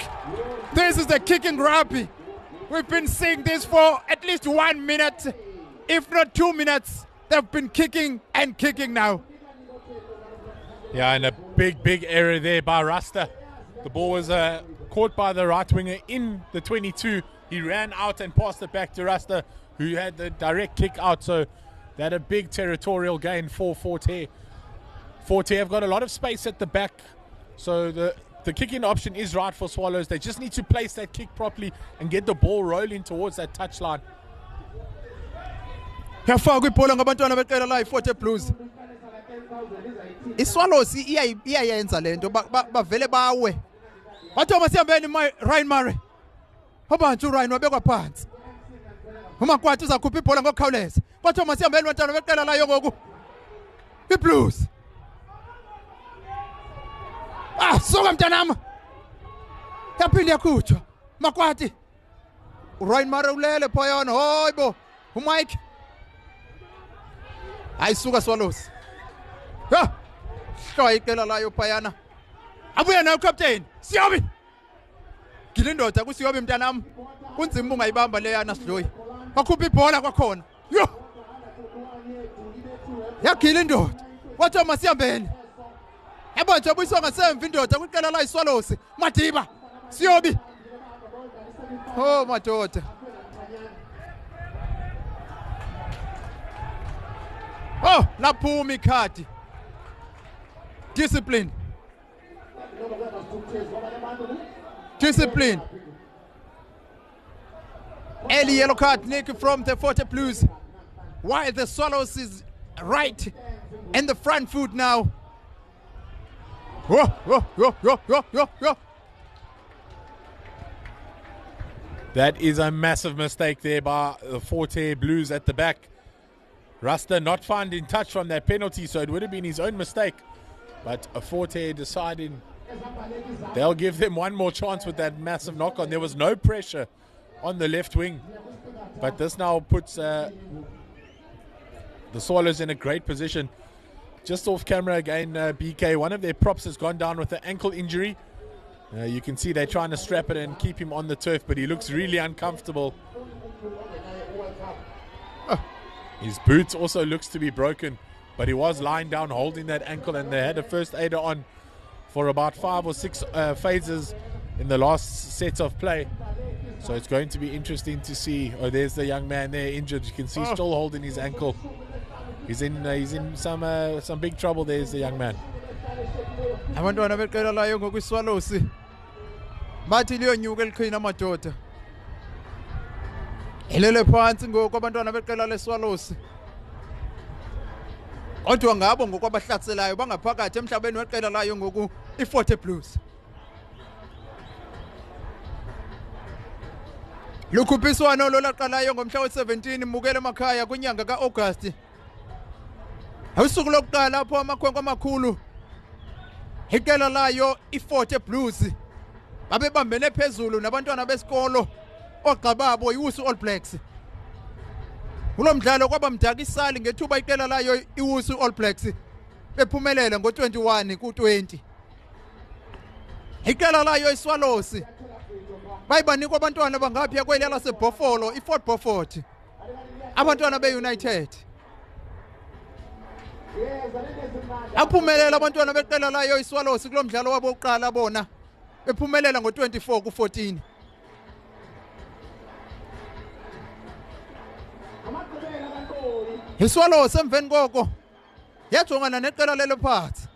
this is the kicking rugby. We've been seeing this for at least 1 minute, if not 2 minutes. They've been kicking and kicking now. Yeah, and a big error there by Rasta. The ball was caught by the right winger in the 22. He ran out and passed it back to Rasta, who had the direct kick out. So that a big territorial gain for Forte. Forte have got a lot of space at the back. So the kicking option is right for Swallows. They just need to place that kick properly and get the ball rolling towards that touchline. Yafaka ibhola ngabantwana beqela la iForte Blues. iSwallows iyayenza lento bavele bawe. Wathi masihambeni Ryan Murray. Abantu uRyan wabekwa phansi. uMakwati uzakhupha ibhola ngokukhawuleza. Wathi masihambeni bantwana beqela la ngoku iBlues. Soka mntanami yaphinde yakhutshwa Makwati uRyan Murray ulele phayana hoyibo uMike ayisuka Swallows hloya iqela layo phayana abuya nayo captain Siyobi gilindoda kuSiyobi mntanami kunzima ungayibamba leyana Sidloyi wakhupha ibhola kwakhona yo yagila indoda wathi masihambeni yabonje buyiswa ngasemva indoda kwiqela la iSwallows Madiba Siyobi Oh madoda. Oh, laphuma ikhadi. Discipline. Discipline. Early yellow card, Nick, from the 40 Blues. While the Swallows is right in the front foot now. That is a massive mistake there by the Forte Blues at the back. Rasta not found in touch from that penalty, so it would have been his own mistake. But a Forte deciding they'll give them one more chance with that massive knock on. There was no pressure on the left wing. But this now puts the Swallows in a great position. Just off camera again, BK, one of their props has gone down with an ankle injury. You can see they're trying to strap it and keep him on the turf, but he looks really uncomfortable. His boots also looks to be broken, but he was lying down holding that ankle, and they had a first aider on for about 5 or 6 phases in the last set of play. So it's going to be interesting to see. Oh, there's the young man there injured. You can see still holding his ankle. He's in some big trouble. There's the young man. Abantwana beqela layo ngokwiswalosi bathi liyonyuka eliqhina amadoda. Elele phansi ngoku abantwana beqela leswalosi. Kodwa ngabo ngokwabahlatselayo bangaphakathi emhlabeni weqela layo ngoku i-40 Blues. Lukhuphiswano lolaqalayo ngomhla we-17 mukele emakhaya kwinyanga ka-August. Usuku lokuqala apho amakhwenkwe amakhulu iqela layo i-40 Blues babebambene phezulu nabantwana besikolo ogqababo iWusu All Blacks. Kulo mdlalo kwaba mdakisali ngethuba iqela layo iWusu All Blacks bephumelela ngo-21 ku-20. Iqela layo iSwallows bayibanikwa abantwana bangaphi kweli lasebhofolo iFort Beaufort, abantwana be-United. Aphumelela abantwana beqela layo iSwallows kulo mdlalo wabo oqala bona bephumelela ngo-24 ku-14. iSwallows emveni koko yajongana neqela lelo phansi.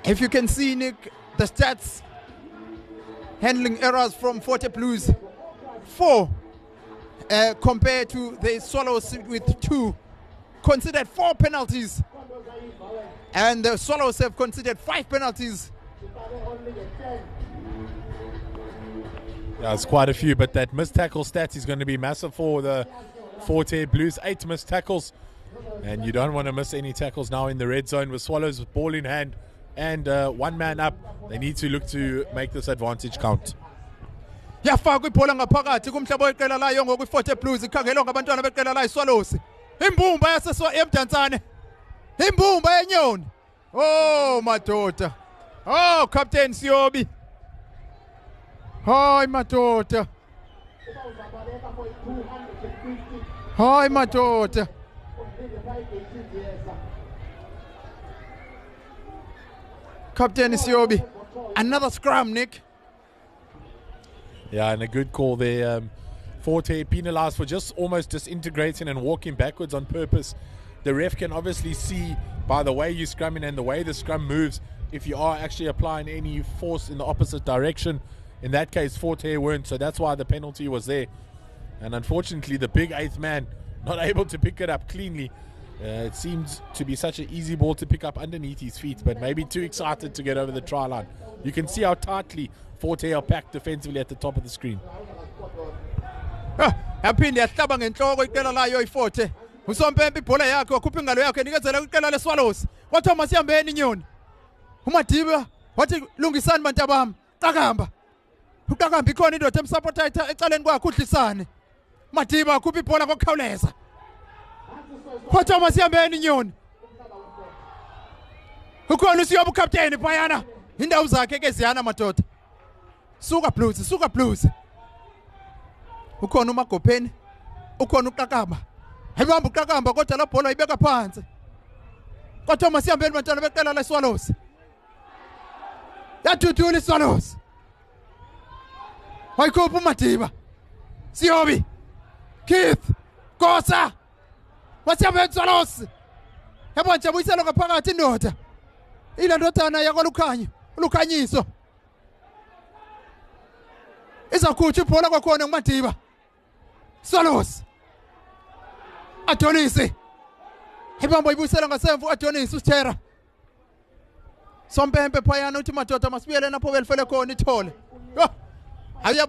If you can see, Nick, the stats handling errors from 40 Blues, 4 compared to the Swallows with 2, considered 4 penalties, and the Swallows have considered 5 penalties. Yeah, it's quite a few, but that missed tackle stat is going to be massive for the Forte Blues. 8 missed tackles, and you don't want to miss any tackles now in the red zone with Swallows with ball in hand and 1 man up. They need to look to make this advantage count. Yafakwa ibhola ngaphakathi kumhlaba weqela layo ngokwi-40 Blues ikhangelwa ngabantwana beqela layo iSwallows. Imbumba emdantsane, imbumba yenyoni. Oh madoda, oh Captain Siyobi, hayi madoda, hayi madoda. Captain Siyobi, another scrum, Nick. Yeah, and a good call there. Forte penalised for just almost disintegrating and walking backwards on purpose. The ref can obviously see by the way you're scrumming and the way the scrum moves if you are actually applying any force in the opposite direction. In that case, Forte weren't, so that's why the penalty was there. And unfortunately, the big 8th man not able to pick it up cleanly. It seems to be such an easy ball to pick up underneath his feet, but maybe too excited to get over the try line. You can see how tightly Forte are packed defensively at the top of the screen. Yaphinde yahlaba ngenhloko iqela layo i-40. Usompempe ibhola yakhe wakhupha ingalo yakhe enikezela iqela leSwallows. Kwathiwa masihambeni inyoni. uMadiba wathi lungisani bantabami. Qakamba. Uqakamba ikhona indoda emsupporta ecaleni kwakhe uDlisane. Madiba wakhupha ibhola ngokukhawuleza. Kwathiwa masihambeni inyoni. Ukhona uSiyobo uCaptain phayana. Indawo zakhe ke ziyana madoda. Suka Blues. Ukhona uMagopheni, ukhona uQakamba. Ayibamba uQakamba kodwa la bhola ibeka phansi. Kodwa masihambeni bantwana beqela leSwallows. yathuthula iSwallows wayikhupha uMadiba Siyobi Keith Kosa wasiyabetha iSwallows yabo nje buyisela ngaphakathi indoda ilandodana yakwaLukhanyo Lukhanyiso izakhutha ibhola kwakhona nguMadiba Swallows Adonis ibamba ibuyisela ngasemva uAdonis uSithera Sompempe phayana uthi madoda masibuyele lapho belifele khona ithole hayi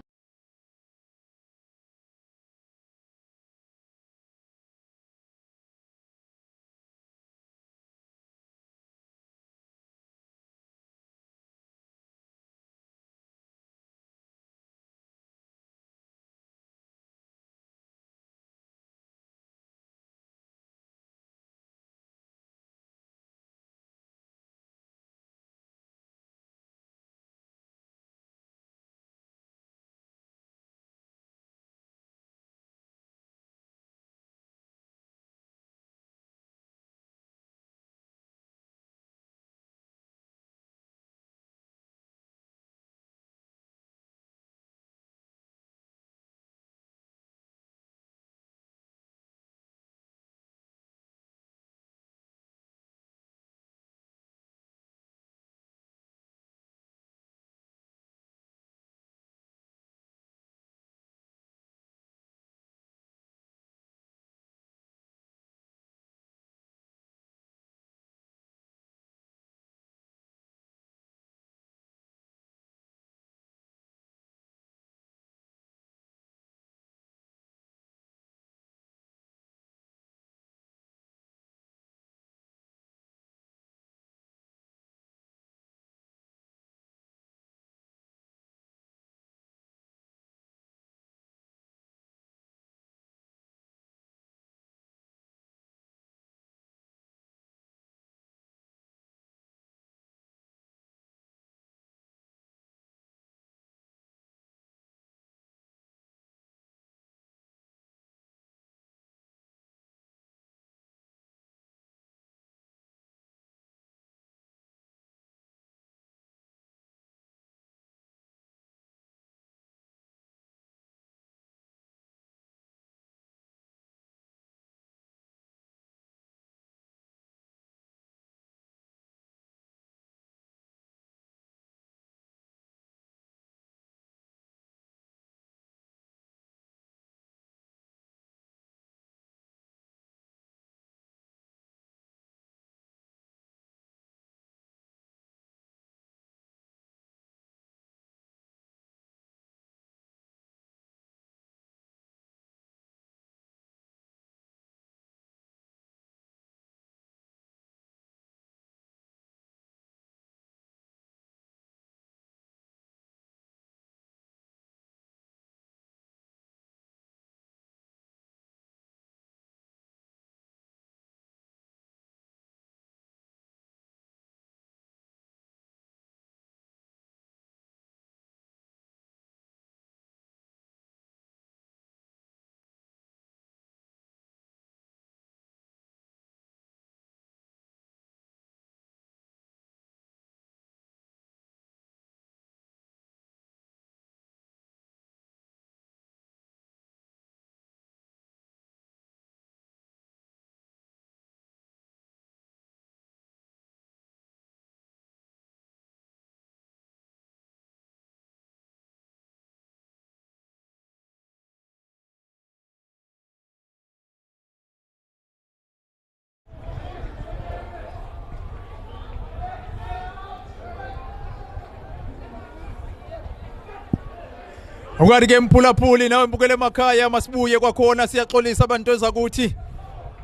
Ukari ke mphulaphuli nawe mbukele emakhaya masibuye kwakhona siyaxolisa abantu ezakuthi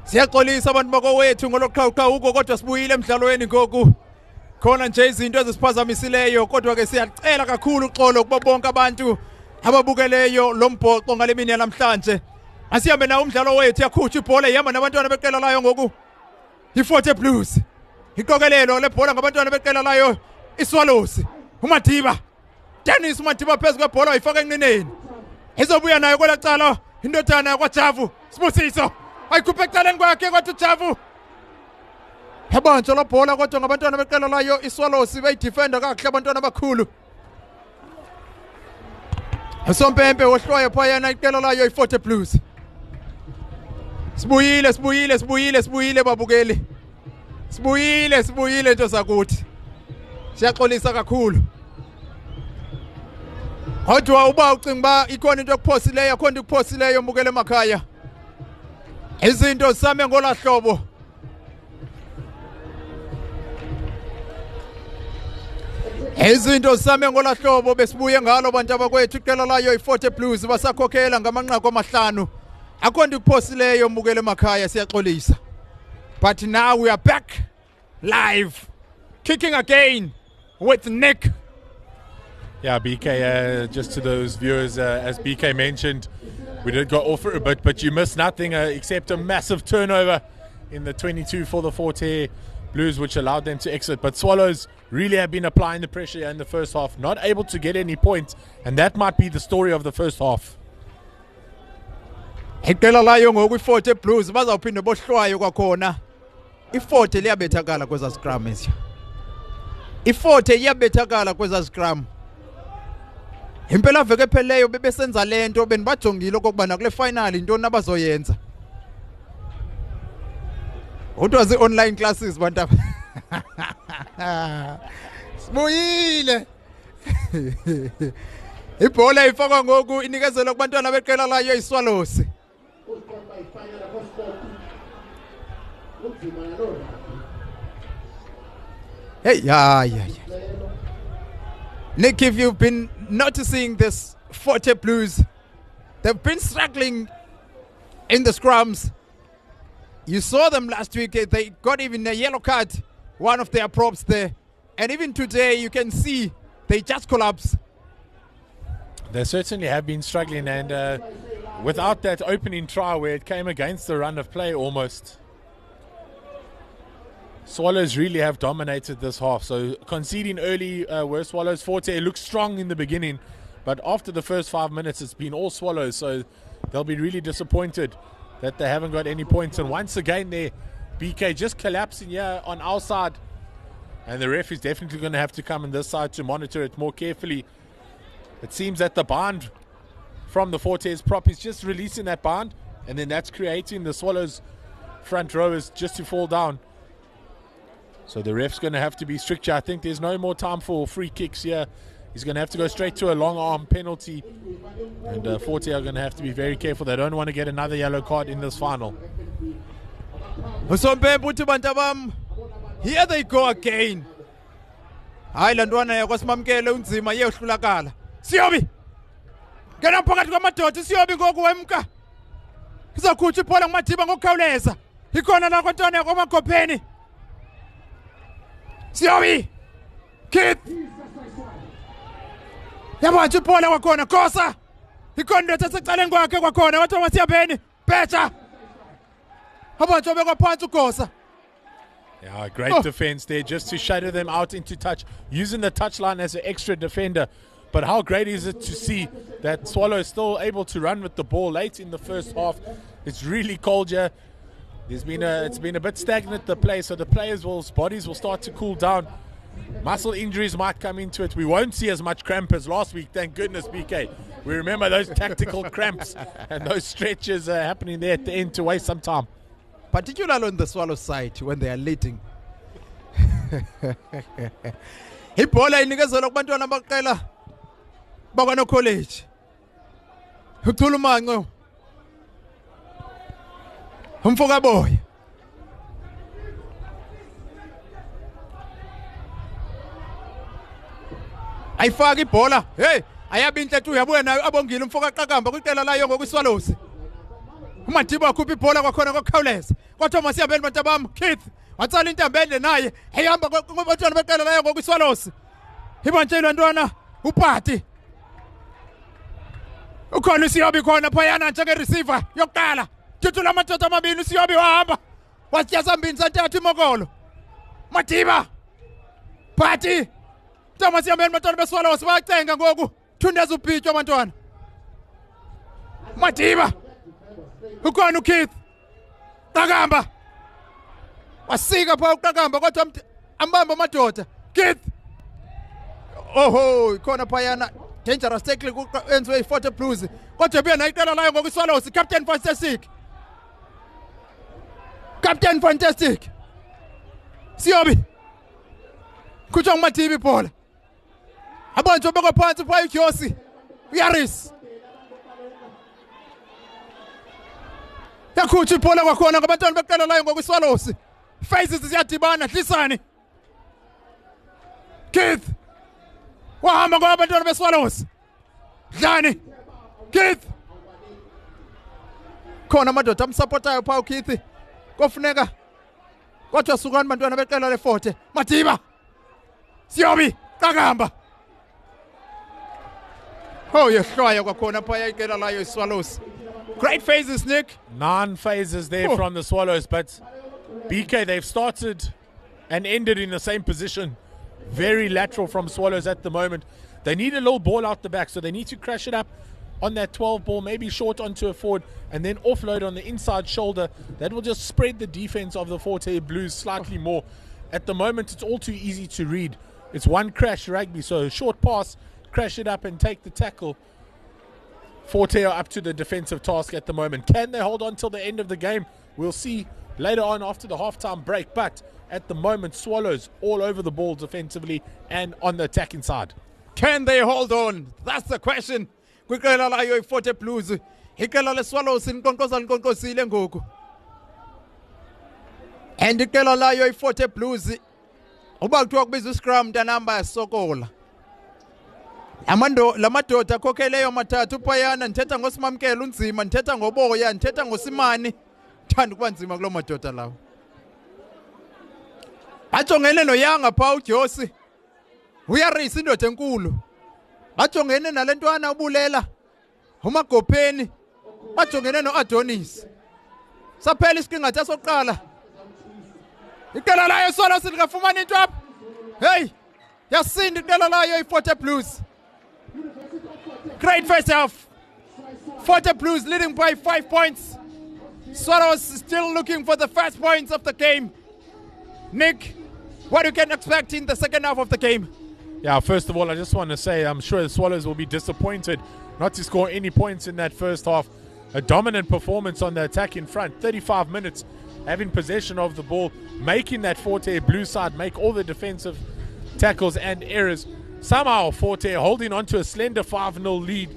siyaxolisa abantu bakowethu ngoloqhawuqa uko kodwa sibuyile emidlalweni ngoku khona nje izinto ezisiphazamisileyo kodwa ke siyacela kakhulu uxolo kubo bonke abantu ababukeleyo lo mbhoxo ngalemini namhlanje asihambe na umdlalo wethu yakhutha ibhola ihamba nabantwana beqela layo ngoku i40 Blues iqokelelo lebhola ngabantwana beqela layo iSwallows uMadiba Dennis Madiba phezulu kwebhola ayifaka enqineni izobuya nayo kwelacala indodana yakwaJavu Sibusiso ayikhupha eceleni kwakhe kwathi uJavu Yabanjwa la bhola kodwa ngabantwana beqela layo iSwallows bayidefenda kahle abantwana abakhulu. Usompempe wohlwayo phayana iqela layo iFort Blues. Sibuyile babukeli. Sibuyile nto zakuthi. Siyaxolisa kakhulu. Kodwa uba ucinga ba ikhona into okuphosileyo akho into okuphosileyo mbukele emakhaya. Izinto zisame ngolahlobo. Izinto zisame ngolahlobo besibuye ngalo bantu abakwethu iqela layo iFort Blues basakhokhela ngamanqaku amahlanu. Akho into okuphosileyo mbukele emakhaya siyaxolisa. But now we are back live kicking again with Nick. Yeah, BK, just to those viewers, as BK mentioned, we did go off for a bit, but you missed nothing except a massive turnover in the 22 for the Hare Blues, which allowed them to exit. But Swallows really have been applying the pressure in the first half, not able to get any points, and that might be the story of the first half. Iqela layo ngokwiFort Blues bazawuphinda bohlwayo kwakhona. iFort liyabethakala kweza scrum eziya. iFort iyabethakala kweza scrum. Impela veke pheleyo bebesenza lento benibajongile okubana kule final intoni abazoyenza. Udwa online classes bantu. Sibuyile. Ibhola ifakwa ngoku inikezela kubantwana beqela layo iSwallows. Hey, yeah. Nick, if you've been noticing this Fort Blues, they've been struggling in the scrums. You saw them last week. They got even a yellow card, one of their props there. And even today, you can see they just collapse. They certainly have been struggling, and without that opening try where it came against the run of play almost, Swallows really have dominated this half. So conceding early were Swallows. Forte looks strong in the beginning, but after the first 5 minutes, it's been all Swallows. So they'll be really disappointed that they haven't got any points. And once again, there, BK just collapsing here on our side. And the ref is definitely going to have to come on this side to monitor it more carefully. It seems that the bind from the Forte's prop is just releasing that bind, and then that's creating the Swallows front rowers just to fall down. So the ref's going to have to be stricter. I think there's no more time for free kicks here. He's going to have to go straight to a long arm penalty. And Forte are going to have to be very careful. They don't want to get another yellow card in this final. Here they go again. Highlandwana yakwasimamkele unzima yehlulakala. Siyobi. Ngena phakathi kwamadoda siyobi ngoku wemka. Izakuthi iphola nguMathiba ngokukhawuleza. Ikhona la kwantwana yakwamakhopheni. Siyobi. Kid. Yabantu iphola kwakhona Khosa. Ikhona into esecaleni kwakhe kwakhona wathi masiyabeni. Betha. Abantu bekwa phansi uKhosa. Yeah, great defense there just to shadow them out into touch, using the touchline as an extra defender. But how great is it to see that Swallow is still able to run with the ball late in the first half. It's really cold here. It's been a bit stagnant, the play, so the players' bodies will start to cool down. Muscle injuries might come into it. We won't see as much cramp as last week, thank goodness, BK. We remember those tactical cramps and those stretches happening there at the end to waste some time. Particularly on the Swallow side when they are leading. Ibhola inikezela kubantwana baqela bakano college. Uthulumanco. Umfoka boy. Ayifaka ibhola. Hey, ayabinhle tu uyabuya nayo abongile umfoka qaqamba kwiqela layo ngokwiSwallows. uMathiba wakhupha ibhola kwakhona ngokukhawuleza. Kwathi masiyabeli bantu bami Keith watsala intambende naye ehamba kubantwana beqela layo ngokwiSwallows. Ibantshelwe ntwana uPati. Ukhona uSiyobi khona phayana njenge receiver yokuqala. Thuthu lamadoda amabili uSiyobi wahamba. Wasiyasa mbini santathu imokolo. Mathiba. Pati. Thomas yameni bantwana beSwallows bayacenga ngoku. Thundeza ubhitshwa abantwana. Mathiba. Ukhona uKeith. Takamba. wasika pha uqakamba kodwa ambamba amadoda Keith oho ikhona phayana dangerous tackle enziwe yi-40 Blues kodwa buya nayiqela layo ngokuswalosi Captain Fantastic Captain Fantastic Siyobi kutsho nguMatibi ibhola abanjwe bekwa phansi pha uGyosi uyaris yakhutshwa ibhola kwakhona ngabantwana beqela layo ngokuswalosi faces ziyadibana Dlisani Keith wahamba ngabantwana beswalosi Dlani Keith khona amadoda amsupportayo pha uKeith kofuneka kodwa sukani bantwana beqela le-40 Madiba Siyobi Qakamba yehlwaya kwakhona phaya iqela layo iSwallows. Great phases, Nick. 9 phases there from the Swallows, but BK, they've started and ended in the same position. Very lateral from Swallows at the moment. They need a little ball out the back, so they need to crash it up on that 12 ball, maybe short onto a forward, and then offload on the inside shoulder. That will just spread the defense of the Forte Blues slightly more. At the moment, it's all too easy to read. It's one crash rugby, so a short pass, crash it up and take the tackle. Forte are up to the defensive task at the moment. Can they hold on till the end of the game? We'll see later on after the halftime break. But at the moment, Swallows all over the ball defensively and on the attacking side. Can they hold on? That's the question. Kwiqela layo i-40 Blues. Iqela leSwallows inkonkosile ngoku. And iqela layo i-40 Blues. Uba kuthiwa kubizwa iscrum mntanamba yasokola. Lamadoda akhokheleyo mathathu phayana ndithetha ngoSimamkela unzima ndithetha ngoBoya ndithetha ngoSimani thanda kuba nzima kulo madoda lawo bajongene noyanga pha uGyosi uyarisa indoda enkulu bajongene nalentwana ubulela uMagopeni bajongene noAdonis saphela isiqingatha sokuqala iqela layo iSwallows lingafumana into apha hey yasinda iqela layo i-40 Blues. Great first half. 40 Blues leading by 5 points. Swallows still looking for the first points of the game. Nick, what you can expect in the second half of the game? Yeah, first of all, I just want to say I'm sure the Swallows will be disappointed not to score any points in that first half. A dominant performance on the attack in front. 35 minutes having possession of the ball, making that Forte Blue side make all the defensive tackles and errors. Somehow Forte holding on to a slender 5-0 lead.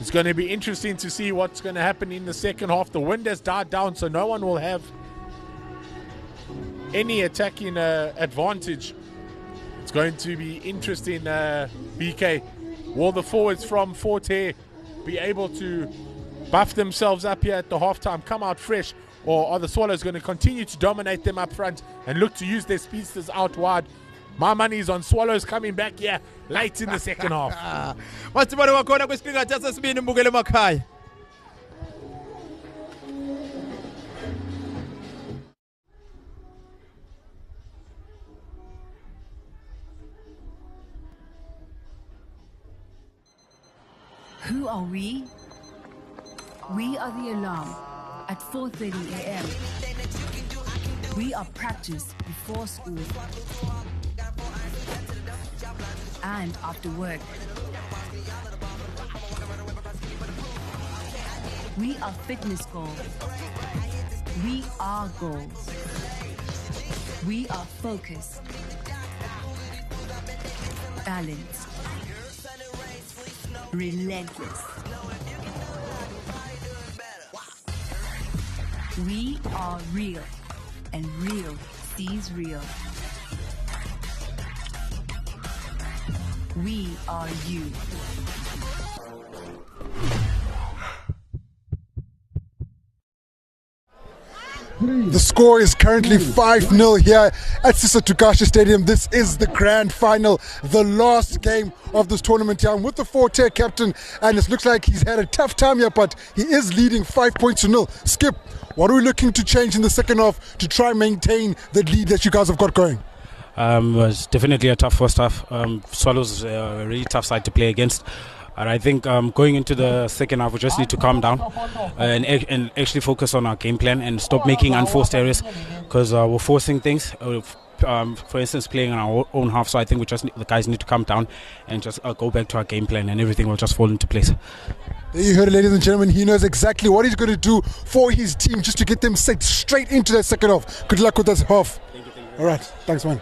It's going to be interesting to see what's going to happen in the second half. The wind has died down, so no one will have any attacking advantage. It's going to be interesting, BK. Will the forwards from Forte be able to buff themselves up here at the halftime, come out fresh, or are the Swallows going to continue to dominate them up front and look to use their speedsters out wide? My money is on Swallows coming back here late in the second half. Masibone wakhona kwisiqingatha sesibini mbukele emakhaya. Who are we? We are the alarm at 4:30 a.m. We are practice before school and after work. We are fitness goals. We are goals. We are focused, balanced, relentless. We are real, and real sees real. We are you. The score is currently 5-0 here at Sisa Tukashi Stadium. This is the grand final, the last game of this tournament here. I'm with the Forte captain, and it looks like he's had a tough time here, but he is leading 5 points to nil. Skip, what are we looking to change in the second half to try and maintain the lead that you guys have got going? It was definitely a tough first half. Swallows is a really tough side to play against. And I think going into the second half, we just need to calm down and actually focus on our game plan and stop making unforced errors, because we're forcing things. For instance, playing on our own half. So I think the guys need to calm down and just go back to our game plan, and everything will just fall into place. There you heard it, ladies and gentlemen. He knows exactly what he's going to do for his team just to get them set straight into that second half. Good luck with that half. Thank you. All right. Thanks, man.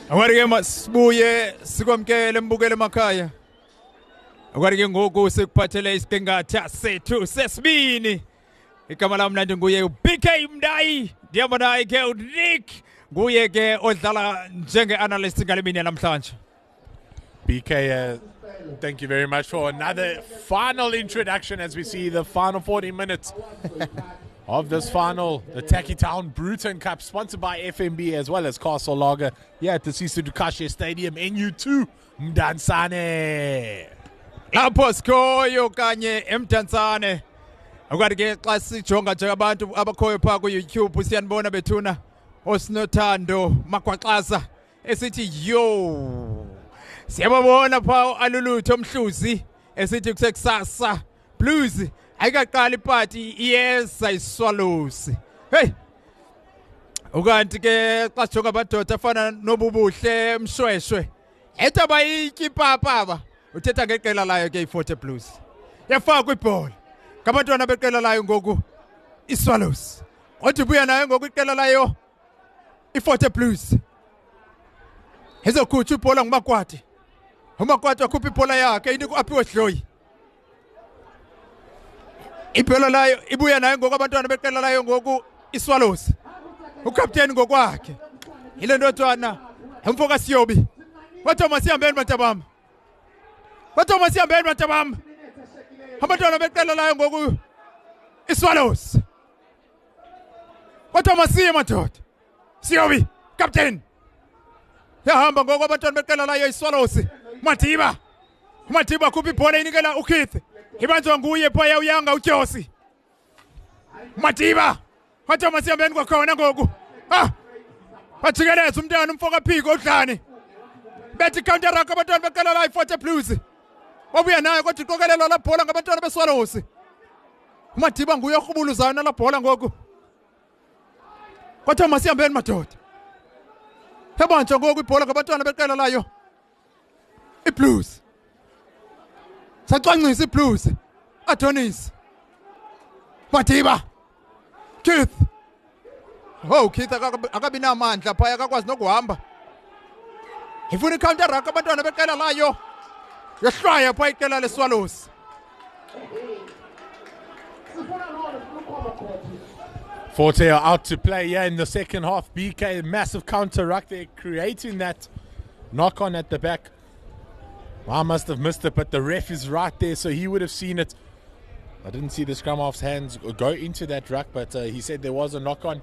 Awari-ke masibuye sikwamkele mbukele emakhaya. Awari-ke ngoku sikuphathele isiqingatha sethu sesibini. Igama lami mnandi nguye BK Mdayi. Ndihamba naye ke uNick. Nguye ke odlala njenge-analyst ngale mini namhlanje. BK, thank you very much for another final introduction as we see the final 40 minutes of this final, the Taki Town Brutten Cup, sponsored by FMB as well as Castle Lager here at the Sisu Dukashe Stadium, NU2 Mdantsane. Lapho sikhoyo kanye eMdantsane. Akwathi-ke xa sijonga nje abantu abakhoyo phaa ku-YouTube siyanibona bethuna osinothando magwaxaza esithi yo. Siyababona phaa alulutho omhluzi esithi kusekusasa blues ayikaqala ipati iyeza iswallows. Hey, ukanti ke xa sijonga amadoda afana nobubuhle mshweshwe ethi abayityi papa uthetha ngeqela layo ke i-40 Blues yafakwa ibhola ngabantwana beqela layo ngoku iswallows kodwa ibuya nayo ngoku iqela layo i-40 Blues ezokhutshwa ibhola ngumakwati. Umakwati wakhupha ibhola yakhe inika u-Aphiwe Dloyi. Ibhola layo ibuya nayo ngoku abantwana beqela layo ngoku iswallows. Ukapteni ngokwakhe ile ntwana umfoka Siyobi. Wathi masihambeni matabama. Wathi masihambeni matabama. Abantwana beqela layo ngoku iswallows. Wathi masiye madoda. Siyobi, captain. Yahamba ngoku abantwana beqela layo iswallows. Matiba khupha ibhola inikela uKeith. Ibanjwa nguye phaya uyanga uJosi. Matiba. Wathi masihambeni kwakhona ngoku. Bajikeleza umntana umfoka Phiko uDlane. Bethi counter rock abantwana beqela la i-40 Blues. Wabuya nayo kodwa iqokelelo la bhola ngabantwana beSwallows. Matiba nguye ohubuluzana la bhola ngoku. Kodwa masihambeni madoda. Yabanjwa ngoku ibhola ngabantwana beqela layo iBlues. Sacwangcisa iBlues. Adonis. Matiba. Keith. Oh, Keith akabi namandla phaya akakwazi nokuhamba. Ifuna i-counter rock abantwana beqela layo. Yahlwaya phaya iqela leSwallows. Forte are out to play here in the second half. BK, massive counter ruck there, creating that knock on at the back. I must have missed it, but the ref is right there, so he would have seen it. I didn't see the scrum half's hands go into that ruck, but he said there was a knock on.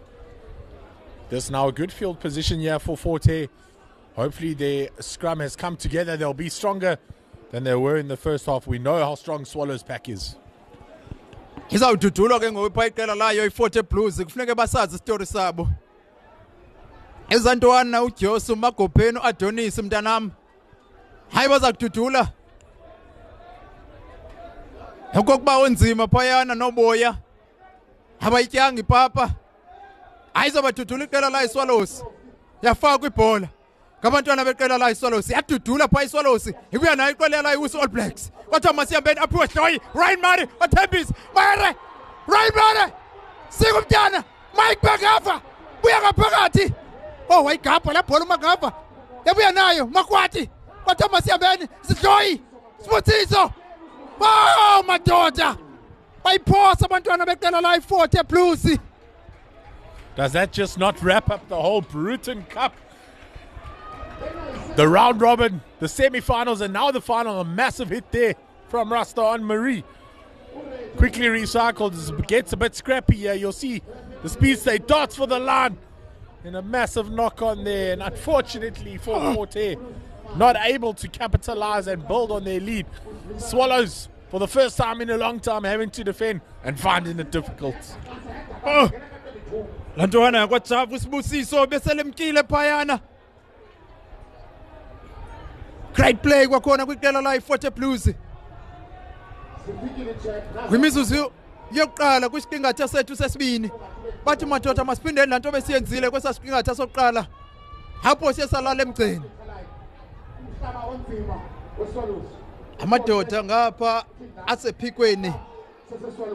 There's now a good field position here for Forte. Hopefully their scrum has come together. They'll be stronger than they were in the first half. We know how strong Swallows pack is. Izawududulwa ke ngoku phaa iqela layo i-40 Blues kufuneka basazi isitori sabo. Ezantwana uJosi uMagopeni uAdonis mntanam. Hayi baza kududula. Okokuba onzima phayana noboya. Abayityanga ipapa. Hayi zabadudula iqela la iSwallows. Yafakwa ibhola. Ngabantwana beqela la iSwallows. Yadudula phaa iSwallows. Ibuya nayo iqela la iWho's All Blacks. Kodwa masihambeni Aphiwe Dloyi. Ryan Murray wathembisa. Mayere. Ryan Murray. Sikumntana. Mike Bagava. Buya ngaphakathi. Oh wayigabha la bhola uMagava. Yabuya nayo Makwati. Kodwa masihambeni Sidloyi. Sibutsiso. Oh madoda. Bayiphosa abantwana beqela la i-40 Blues. Does that just not wrap up the whole Brutten Cup? The round robin, the semi-finals, and now the final. A massive hit there from Rasta on Marie. Quickly recycled, gets a bit scrappy here. You'll see the speed stay darts for the line. And a massive knock on there. And unfortunately for Forte, not able to capitalize and build on their lead. Swallows, for the first time in a long time, having to defend and finding it difficult. Lantwana yakwaJavu Sibusiso beselemkile phayana. Great play kwakhona kwiqela la i-40 Blues. Kwimizuzu yokuqala kwisiqingatha sethu sesibini. Bathi madoda masiphindeni lanto besiyenzile kwesasiqingatha sokuqala. Apho siyasalala emgceni. Amadoda ngapha asephikweni.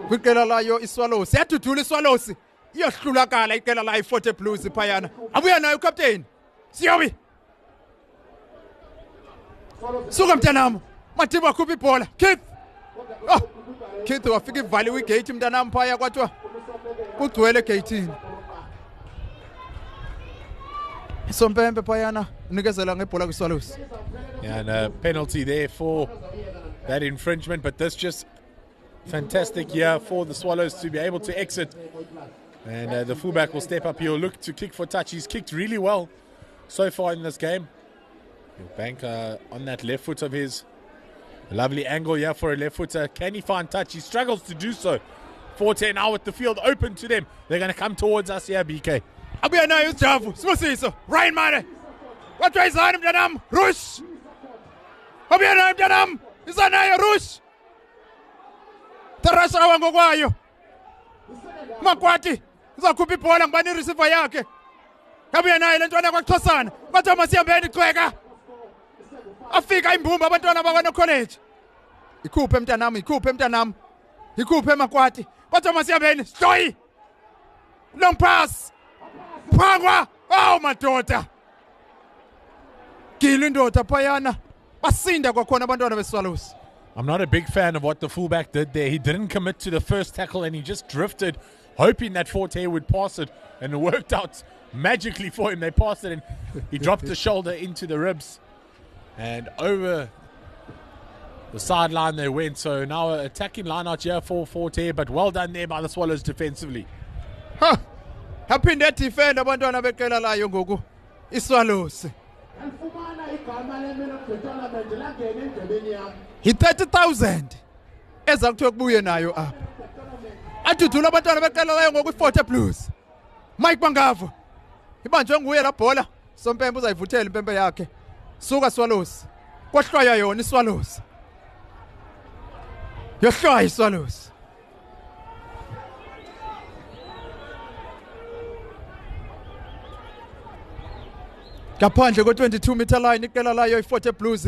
Kwiqela layo iSwallows. Yadudula iSwallows. Iyohlulakala iqela la i-40 Blues phayana. Abuya nayo uCaptain. Siyobi. suka mntanami Matiba akhupha ibhola Keith oh Keith wafika ivaliwe igate mntanami phaya kwathiwa kugcwele egateini Sompempe phayana unikezela ngebhola kwiSwallows. Yeah, and a penalty there for that infringement, but this just fantastic year for the Swallows to be able to exit. And the fullback will step up. He'll look to kick for touch. He's kicked really well so far in this game. He'll bank on that left foot of his. A lovely angle here for a left footer. Can he find touch? He struggles to do so. 4-10 now with the field open to them. They're going to come towards us here, BK. Abuya nayo uJavu Sibusiso Ryan Mare Wathwa izana mntanami rush Abuya nayo mntanami izanayo rush Terasa wangokwayo Makwati uzakhupha ibhola ngibani receiver yakhe Abuya nayo lentwana kwaXhosana bathi masihambeni Xweka afika imbumba abantwana bakwa college ikhuphe mntanami ikhuphe Makwati bathi masihambeni Stoyi long pass Phangwa oh madoda Gila indoda phayana basinda kwakhona abantwana beSwallows. I'm not a big fan of what the fullback did there. He didn't commit to the first tackle and he just drifted, hoping that Forte would pass it, and it worked out magically for him. They passed it and he dropped the shoulder into the ribs and over the sideline they went. So now an attacking line out here for Forte, but well done there by the Swallows defensively. Huh. Haphinde defend abantwana beqela layo ngoku iSwallows. Hi 30,000 eza kuthiwa kubuye nayo apha. Adudula abantwana beqela layo ngoku iForte Blues. Mike Bangavo. Ibanjwe nguye la bhola. Sompempe uzayivuthela impempe yakhe. Suka Swallows. Kwahlwaya yona iSwallows. Yohlwaya iSwallows. Ngaphandle ko-22 meter line iqela layo iForte Blues.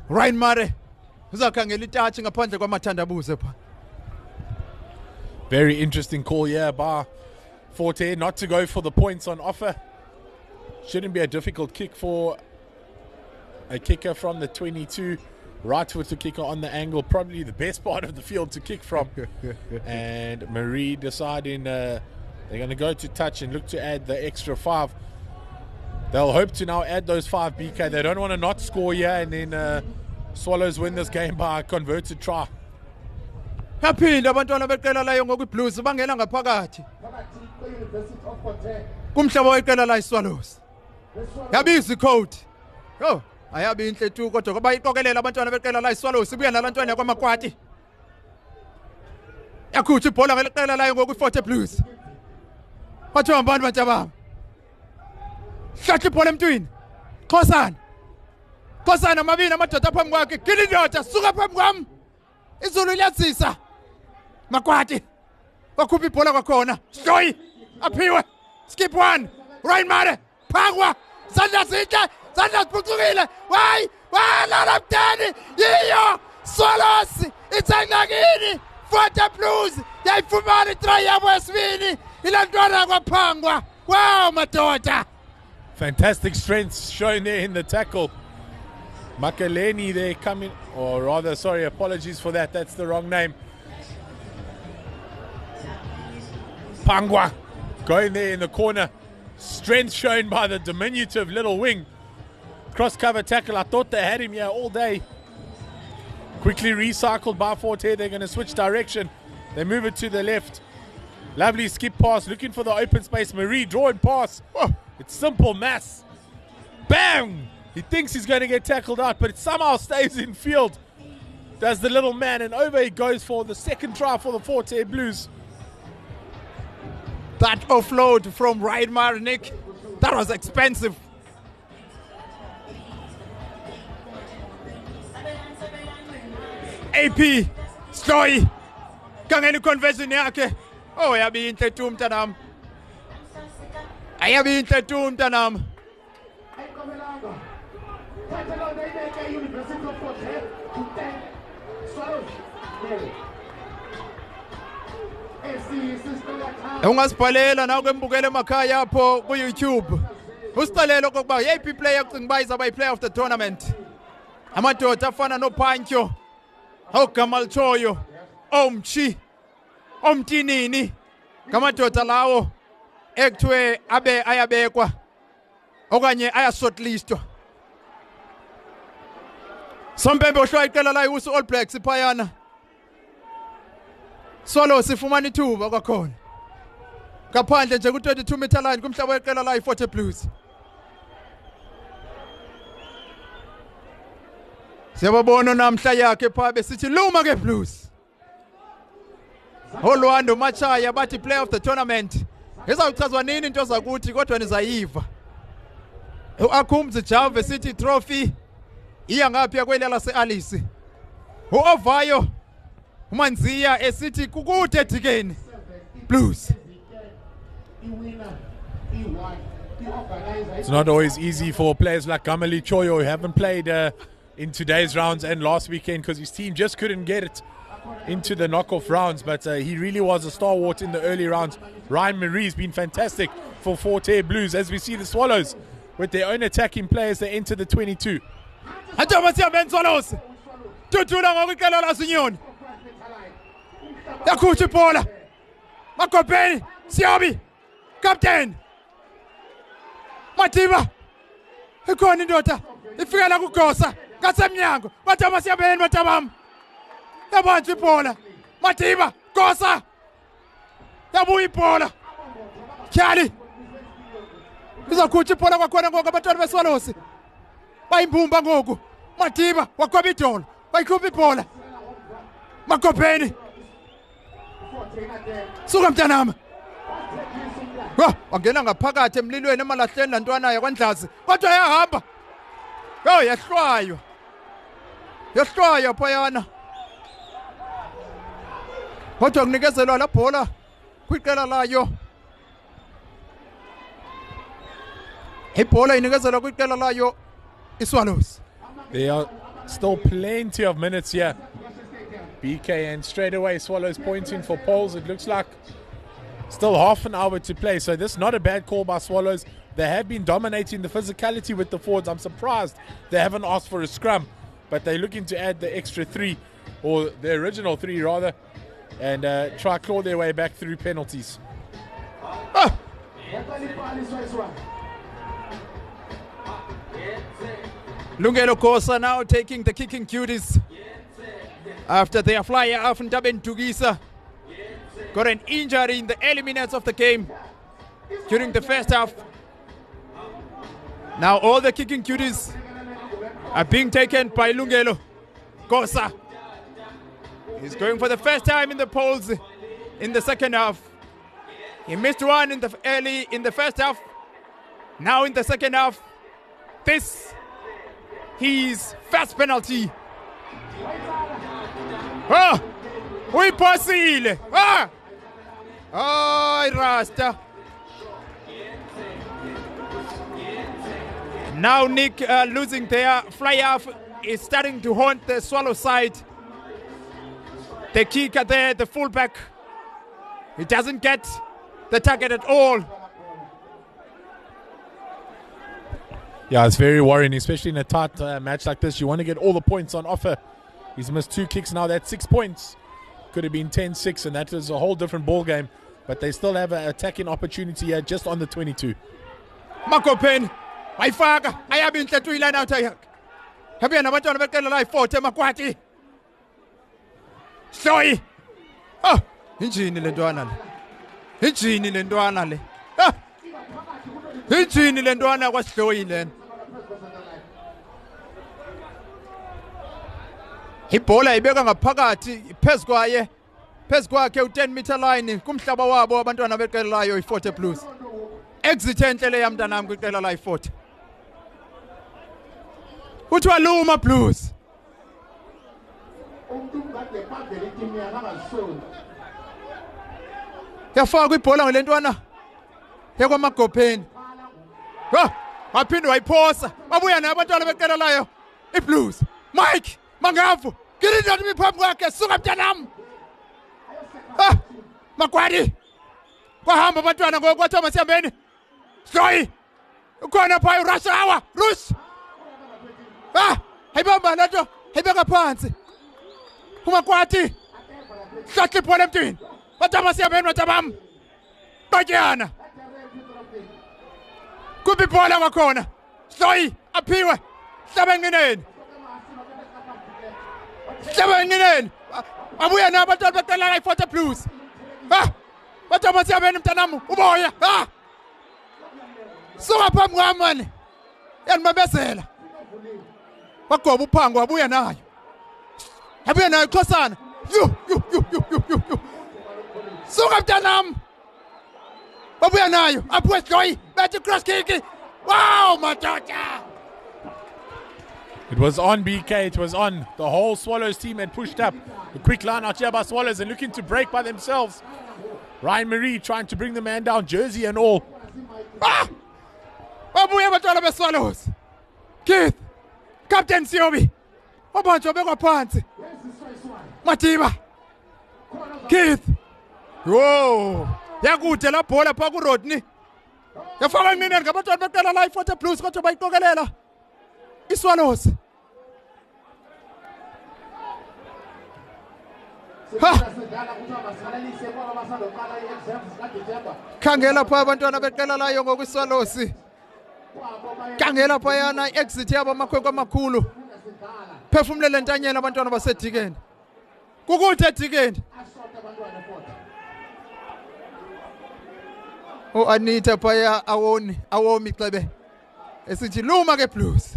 Ryan Mare uzakhangela itachi ngaphandle kwamathandabuze pha. Very interesting call here by Forte not to go for the points on offer. Shouldn't be a difficult kick for a kicker from the 22. Right foot kicker on the angle, probably the best part of the field to kick from. And Marie deciding they're going to go to touch and look to add the extra 5. They'll hope to now add those 5 BK. They don't want to not score here and then Swallows win this game by a converted try. Yaphinde abantwana beqela layo ngoku iBlues bangena ngaphakathi. Kumhlaba weqela la iSwallows. Yabiza icode. Yo, ayabi inhle tu kodwa ngoba iqokelela abantwana beqela la iSwallows ibuya nalantwana yakwaMakwati. Yakhutha ibhola ngeleqela layo ngoku iForte Blues. Bathi hambani bantabami. Hlatha ibhola emntwini. Xhosana amabini amadoda phambi kwakhe. Gila indoda suka phambi kwami. Izulu liyazisa. Makwati. Wakhupha ibhola kwakhona. Stoyi. Aphiwe. Skip one. Ryan Mare. Phangwa. Sandla zinhle. Sandla siphucukile. Hayi. Wala mdani. Yiyo. Swallows. Itsangakini. Forte Blues. Yayifumana itry yabo yesibini. Ilantwana kwaphangwa. Wow madoda. Fantastic strength shown there in the tackle. Makaleni there coming, or rather, sorry, apologies for that. That's the wrong name. Pangwa going there in the corner. Strength shown by the diminutive little wing. Cross cover tackle. I thought they had him here all day. Quickly recycled by Forte. They're going to switch direction. They move it to the left. Lovely skip pass, looking for the open space. Marie drawing pass. Oh, it's simple mass. Bang! He thinks he's going to get tackled out, but it somehow stays in field. Does the little man, and over he goes for the second try for the Forte Blues. That offload from Ryan Marnik, that was expensive. AP, Stoy, kangeni conversion yakhe. Oh, yabi inhle tu mntanami. Ayabi inhle tu mntanami. Ungasibhalela nawe kwembukele emakhaya apho ku-YouTube. Usicalele okokuba yeyiphi player ucinga uba izaba yi-player of the tournament. amadoda afana noPhantyo, oGamalchoyo, oMchi, oMtinini, ngamadoda lawo ekuthiwe abe ayabekwa okanye ayasotlistwa. Sompembe uhlwa iqela layo usu All Blacks iphayana. Swallows sifumana ithuba kwakhona. Ngaphandle nje ku-22 meter line kumhlaba weqela layo i-40 Blues. Siyababona namhla yakhe pha besithi luma ke Blues. Olwando Machaya bathi player of the tournament. Izawuchazwa nini into zakuthi kodwa nizayiva. U-Akhumzi Java City trophy iya ngapha kweli lase-Alice. U-Ovayo uManziya esithi kukude edikeni Blues. It's not always easy for players like Gamali Choyo who haven't played in today's rounds and last weekend because his team just couldn't get it into the knockoff rounds, but he really was a stalwart in the early rounds. Ryan Marie's been fantastic for Forte Blues as we see the Swallows with their own attacking players. They enter the 22. Swallows. Tutula ngokuqala lazinyoni. Yakhuthi Paula. Makopeni, Siabi. Captain. Matiba. Ikhona indoda. Ifika la kugosa. Ngasemnyango. Bathi amasiyabeni batabam. Yabantu iPaula. Matiba, Gosa. Yabuya iPaula. Kyali. Izakhuthi iPaula kwakhona ngoku abantwana beSwallows. Bayimbumba ngoku. Matiba wakhweba idolo. Bayikhupha iPaula. Makopeni. Suka mntanami. Wangena ngaphakathi emlilweni emalahleni lantwana yakwaNdlazi. Kodwa yahamba. Yahlwaywa. Yahlwaywa phayana. Kodwa kunikezelwa la bhola kwiqela layo. Ibhola inikezelwa kwiqela layo iSwallows. There are still plenty of minutes here. BK and straight away Swallows pointing for poles. It looks like still half an hour to play. So this is not a bad call by Swallows. They have been dominating the physicality with the forwards. I'm surprised they haven't asked for a scrum, but they're looking to add the extra 3, or the original 3 rather, and try claw their way back through penalties. Lungelo Kosa now taking the kicking cuties after their flyer off Ndaben Tugisa got an injury in the early minutes of the game during the first half. Now all the kicking cuties are being taken by Lungelo Kosa. He's going for the first time in the polls in the second half. He missed one in the first half. Now in the second half, this his first penalty. Uyipasile. Rasta. Now Nick losing their fly off is starting to haunt the Swallow side. The kicker there, the fullback, he doesn't get the target at all. Yeah, it's very worrying, especially in a tight match like this. You want to get all the points on offer. He's missed 2 kicks now. That's 6 points. Could have been 10-6, and that is a whole different ball game. But they still have an attacking opportunity here just on the 22. Makopeni, ayifaka, ayabinhle tu iline out yakhe. Habuya nabantwana beqela la i-40 Makwati. Hloyi. Injini le ntwana le. Injini le ntwana le. Injini le ntwana kwaSihloyi lena. Ibhola ibeka ngaphakathi phezu kwaye. Phezu kwakhe u10 meter line kumhlaba wabo abantwana beqela layo i-40 Blues. Exit enhle le yamntanami kwiqela la i-40. Uthiwa luma Blues. Yafaka ibhola ngelentwana yakwaMagopeni. Waphinde wayiphosa. Wabuya nabantwana beqela layo iBlues. Mike Mangavu, girinda imiphambi kwakhe suka mntanami. Makwadi. Kwahamba abantwana ngokwathi amasiyambeni. Hloyi. Ukhona pha uRashawa. Rush. Hayibamba lento hayibeka phansi uMakwati hlatla ibhola emntwini batama siyabena batabam batyana kuphi ibhola kwakhona Hloyi aphiwe hlaba enqineni abuya nabo abantwana beqela i-40 Blues batama siyabena mntanami uboya suka phambi kwami mani yanibabezela wagoba uphango wabuya nayo Xhosana yu suka mntanami wabuya nayo aphiwe Hloyi bethi cross kick wow madoda. It was on BK, it was on. The whole Swallows team had pushed up. A quick line out here by Swallows and looking to break by themselves. Ryan Marie trying to bring the man down, jersey and all. Wabuya abantwana beSwallows. Keith, Captain Siobi. Wabanjwa bekwa phansi. Matiba. Keith. Whoa. Yakude la bhola pha ku Rodney. Yafaka enqineni ngabantwana beqela la i-40 Blues kodwa bayiqokelela. iSwallows. Khangela pha abantwana beqela layo ngokwiSwallows. Khangela phayana i-exit yabo amakhwenkwe amakhulu. Phefumlele ntanyeni abantwana basedikeni. Kukude edikeni. Anita phaya awomi xebe. Esithi luma ke Blues.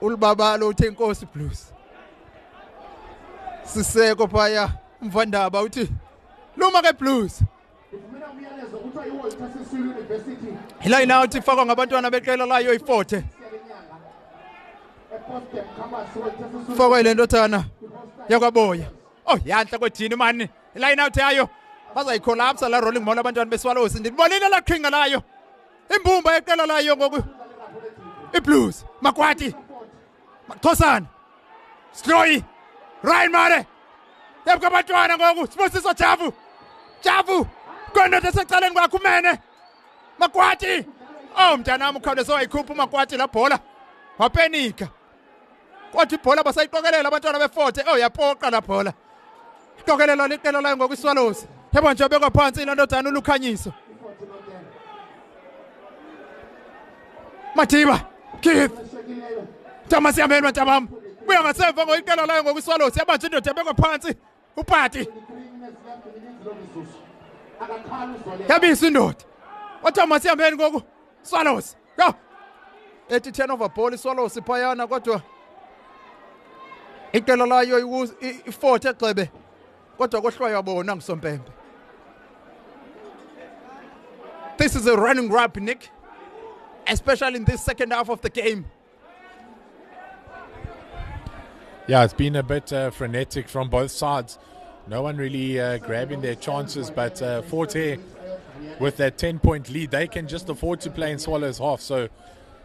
Ulibaba lo uthe inkosi Blues. Siseko phaya Mvandaba uthi luma ke Blues. Line out ifakwa ngabantwana beqela layo i-40. Fakwa le ndothana yakwaboya. Oh yanhle kwedini mani. Line out yayo. Bazayicollapse la rolling mall abantwana beSwallows ndibonile la qhinga layo. Imbumba yeqela layo ngoku iBlues Makwati Xhosana Hloyi Ryan Mare yabukho abantwana ngoku Sibusiso Javu konke esecaleni kwakho umene Makwati mntanami ukhawuleze wayikhupha uMakwati la bhola wapenika kodwa ibhola basayiqokelela abantwana be-40 yapoqa la bhola iqokelela liqela layo ngoku iSwallows yabo nje bekwa phansi ilondodana ulukhanyiso Matiba Keith Thomas yameni matabam buya ngasemva ngoyiqela layo ngokwiSwallows yabanje indoda bekwa phansi upati yabisa indoda uThomas yameni ngoku Swallows ethi turnover ball iSwallows iphayana kodwa iqela layo i-40 egxebe kodwa kohlwayo yabona ngisompembe. This is a running rap, Nick, especially in this second half of the game. Yeah, it's been a bit frenetic from both sides. No one really grabbing their chances, but Forte with that 10-point lead, they can just afford to play in Swallows half. So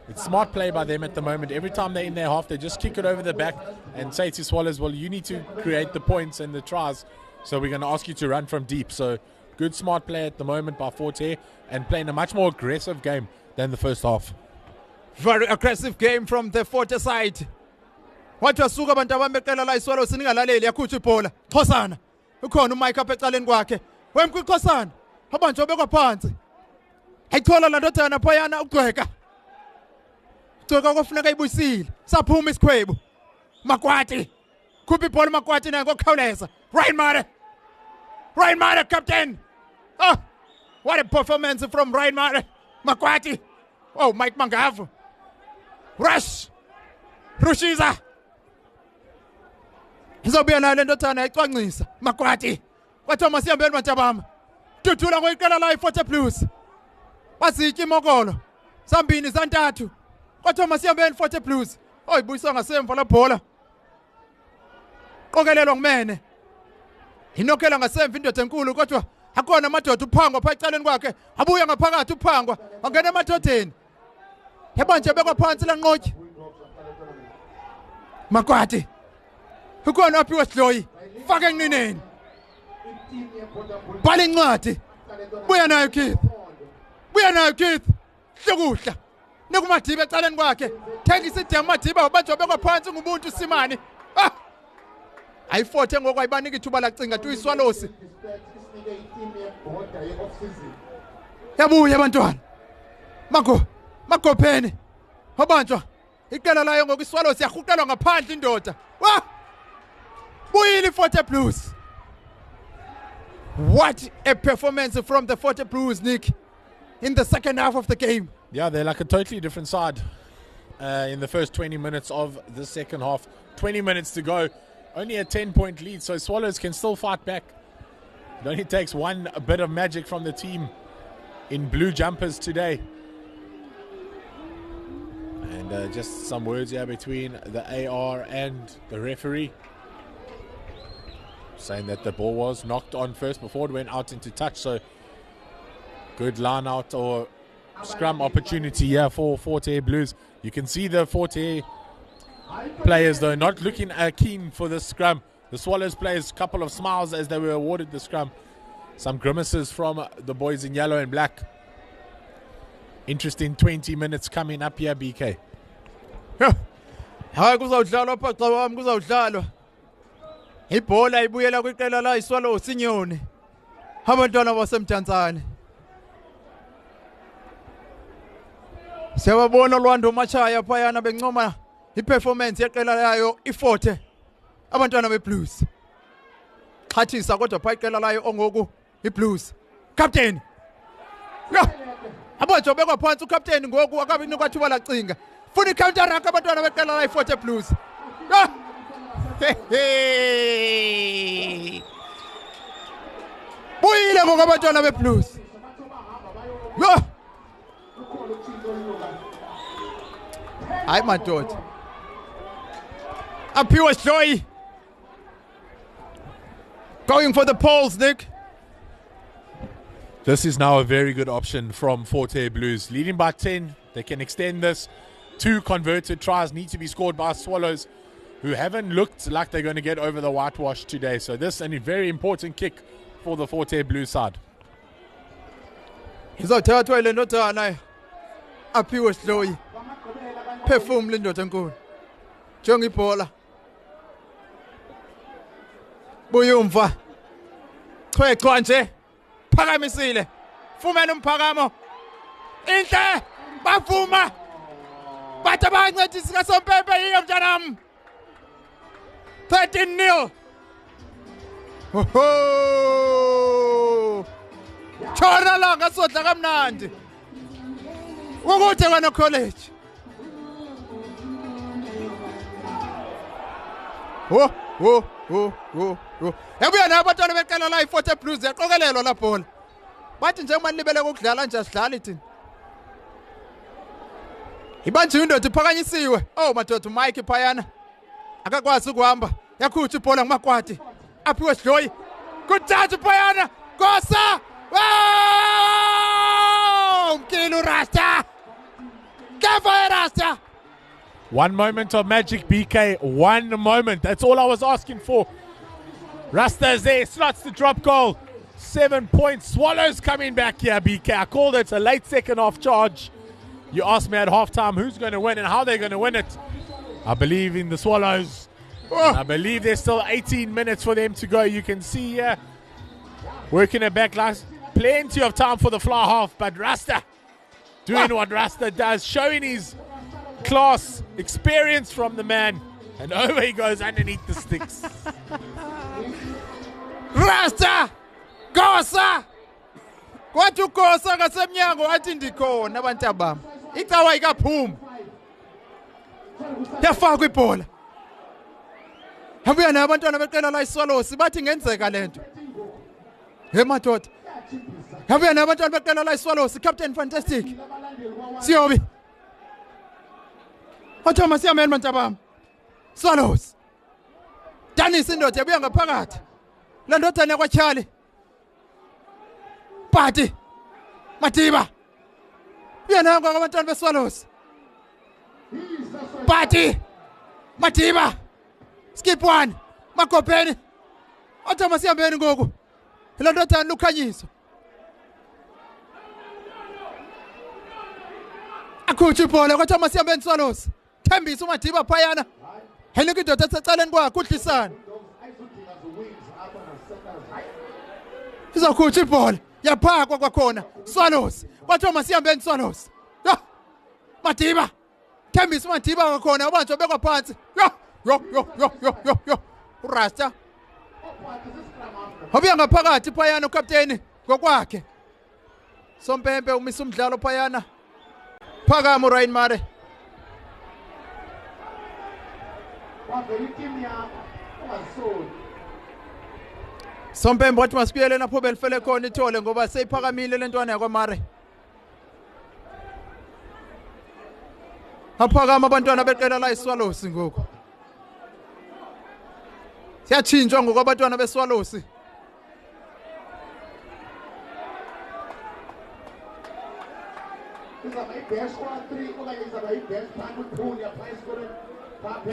it's smart play by them at the moment. Every time they're in their half, they just kick it over the back and say to Swallows, well, you need to create the points and the tries, so we're going to ask you to run from deep. So good smart play at the moment by Forte and playing a much more aggressive game than the first half. Very aggressive game from the Forte side. Wathi wasuka abantu abameqela la iSwallows ningalaleli yakhutha ibhola. Xhosana. Ukhona uMike apha ecaleni kwakhe. Wemkwi Xhosana. Abantu obekwa phansi. Ayithola la ndothana phayana ugcweka. Ugcweka kofuneka ibuyisile. Saphuma isikhwebu. Makwati. Khupha ibhola Makwati naye ngokukhawuleza. Ryan Mare captain. What a performance from Ryan Mare. Makwati. Mike Mangavu. Rushiza. Izobuya nayo le ndothana yayicwangcisa Makwati. KwaThomas yambeni matabama. Duthula ngoyiqela la i-40 Blues. Bazitya imokolo. Sambini santathu. KwaThomas yambeni 40 Blues. Ibuyiswa ngasemva la bhola. Qokelelwa ngumene. Inokela ngasemva indoda enkulu kodwa akona amadoda uphangwa pha ecaleni kwakhe. Abuya ngaphakathi uphangwa. Angena emadodeni. Yabanje bekwa phansi la nqotyi. Makwati. Ukhona aphiwe Hloyi. Faka enqineni. Bhala incwadi. Buya nayo Keith. Hlokuhla. nekuMadiba eceleni kwakhe thengisa idema Madiba wabanjwa bekwa phansi ngumuntu Simani ayifothe ngokwayibanika ithuba lacinga tuyiswalosi yabuya abantwana magopheni wabanjwa iqela layo ngokiswalosi yahuqelwa ngaphandle indoda buyile iFort Blues. What a performance from the Fort Blues, Nick, in the second half of the game. Yeah, they're like a totally different side in the first 20 minutes of the second half. 20 minutes to go. Only a 10-point lead, so Swallows can still fight back. It only takes one bit of magic from the team in blue jumpers today. And just some words here between the AR and the referee, saying that the ball was knocked on first before it went out into touch. So good line out or scrum opportunity here for Hare Blues. You can see the Hare players though not looking keen for the scrum. The Swallows players, a couple of smiles as they were awarded the scrum. Some grimaces from the boys in yellow and black. Interesting 20 minutes coming up here, BK. Hayi kuzawudlalwa phaca wami kuzawudlalwa. Ibhola ibuyela kwiqela la iSwallows inyoni. Abantwana basemthantsane. Siyababona Lwando Machaya phayana bencoma iperformance yeqela layo iFort. Abantwana beBlues. Xhathisa kodwa pha iqela layo ongoku iBlues. Captain. Abanjwa bekwa phansi uCaptain ngoku akabi nokathuba lacinga. Funa icounter rack abantwana beqela la iFort Blues. Buyile ngoku abantwana beBlues. Hayi madoda. Aphiwe Hloyi. Going for the poles, Nick. This is now a very good option from Hare Blues. Leading by 10, they can extend this. 2 converted tries need to be scored by Swallows, who haven't looked like they're going to get over the whitewash today. So this is a very important kick for the Hare Blues side. Izothathwa ile ndodana aphiwe Hloyi. Perform le ndoda enkulu. Jonga ibhola. Buyumva. Chwechwa nje. Phakamisile. Fumene umphakamo. Inhle bavuma. Bathi abancedisi kaSompempe yiyo mntanami. 13-0. Chona la ngasodla kamnandi. Ukuthe wena college. Yabuya nabantwana beqela la iFort Blues yaqokelelwa la bhola. Bathi nje uma libele ukudlala nje asidlali thina. Ibanjwe indoda iphakanyisiwe. Oh madoda uMike phayana. Akakwazi ukuhamba. Yakhutha ibhola nguMakwati. Aphiwe Hloyi. Kuthatha phayana. Kosa! Wow! Mkilu Rasta. Kava Rasta. One moment of magic, BK. One moment. That's all I was asking for. Rasta is there. Slots the drop goal. 7 points. Swallows coming back here, BK. I called it a late second half charge. You asked me at halftime who's going to win and how they're going to win it. I believe in the Swallows. I believe there's still 18 minutes for them to go. You can see here, working it back last. Plenty of time for the fly half, but Rasta doing what Rasta does, showing his class, experience from the man, and over he goes underneath the sticks. Rasta! Kosa! Kwathi uKosa ngasemnyango wathi ndikhona abantabam. Icawa ikaphuma. Yafakwa ibhola. Yabuya nabantwana beqela la iSwallows bathi ngenzeka lento. He madoda. Yabuya nabantwana beqela la iSwallows, Captain Fantastic. Siyobi. Wathoma siyamena bantabam. Swallows. Danisa indoda yabuya ngaphakathi. La ndodana yakwaCharlie. Party. Madiba. Yena ngabantwana beSwallows. Party. Madiba. Skip one. Makopeni. Wathoma siyamena ngoku. La ndodana ukhanyiso. Yakhutsha ibhola kwathi masiyambeni Swallows. Thembisa uMadiba phayana. Helike indoda eseceleni kwakhe uDlisana. Izakhutsha ibhola. Yaphakwa kwakhona. Swallows. Kwathi masiyambeni Swallows. Madiba. Thembisa uMadiba kwakhona ubanjwa bekwa phansi. Yo. Urasta. Hobuya ngaphakathi phayana ukapteni ngokwakhe. Sompempe umisa umdlalo phayana. Phakama uRyan Mare. Sompempe wathi masibuyele lapho belifele khona ithole ngoba seyiphakamile lentwana yakwaMare. Aphakama abantwana beqela la iSwallows ngoku. Siyatshintshwa ngoku abantwana beSwallows.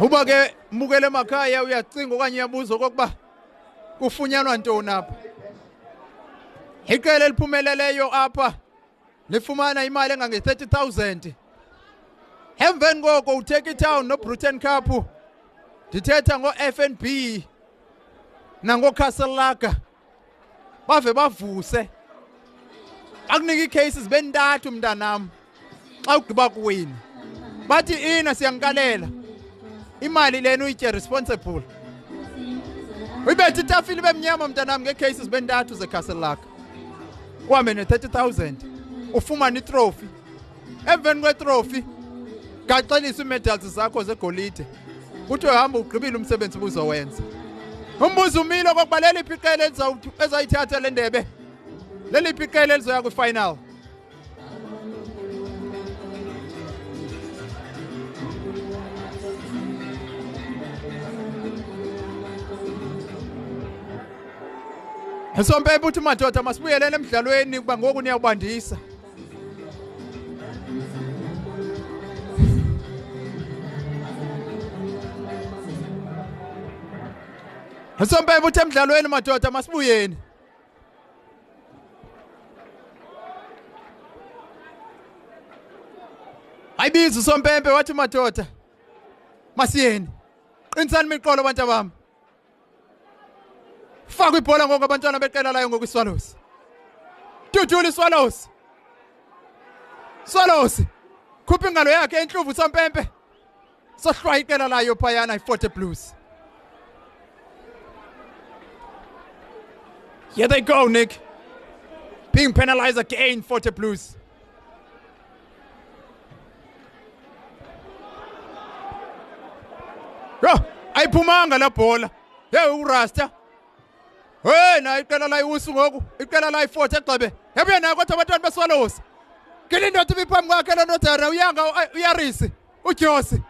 Uba ke mukele emakhaya uyacinga okanye uyabuza okokuba kufunyanwa ntoni apha. Iqela eliphumeleleyo apha lifumana imali engange 30,000. Emveni koko uTake It Town no Brutten Cup. Ndithetha ngo-FNB nango-Castle Lager. Bave bavuse. Akunika icases bentathu mntanam. Xa ugqiba kuwina. Bathi ina siyangikalela. Imali lena uyitye responsible. Uyibethe itafile bemnyama mntanam ngecases bentathu zeCastle Lager. Uhambe ne-30,000. Ufumana itrophy. Emveni kwetrophy gaxelisa iimedals zakho zegolide. Kuthi uhamba ugqibile umsebenzi ubuzowenza. Umbuzo umile okokuba leliphi iqela ezayithatha le ndebe. Leliphi iqela elizoya kwifinal. Sompempe uthi madoda masibuyelele emidlalweni kuba ngoku niyawubandisa. Sompempe uthi emidlalweni madoda masibuyeni. Ayibiza uSompempe wathi madoda masiyeni. Qinisani imiqolo abantu bami. Faka ibhola ngoku abantwana beqela layo ngoku iSwallows. Dudula iSwallows. Swallows. Khupha ingalo yakhe enhluvu uSompempe. Sohlwa iqela layo phayana iForte Blues. Here they go, Nick. Being penalized again, Forte Blues. Yo, ayiphumanga la bhola. Hey uRasta. Hey na iqela la iwusu ngoku. Iqela la iForte egxebe. Yabuya nayo kodwa abantwana beSwallows. Ngile ndoda ibiphambi kwakhe le ndoda uyanga uyarisi. Ujosi.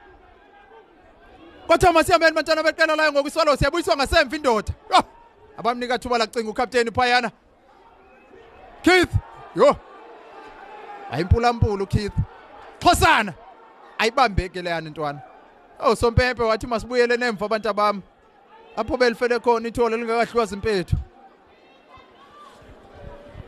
Kodwa masiyambeni bantwana beqela layo ngoku iSwallows yabuyiswa ngasemva indoda. Abamnika thuba lacinga ukapteni phayana. Keith, yo. Ayimpulampulu Keith. Xhosana. Ayibambeke le yana intwana. Oh Sompempe wathi masibuyele nemva abantu abami. Apho belifele khona ithole lingakahlwazi impethu.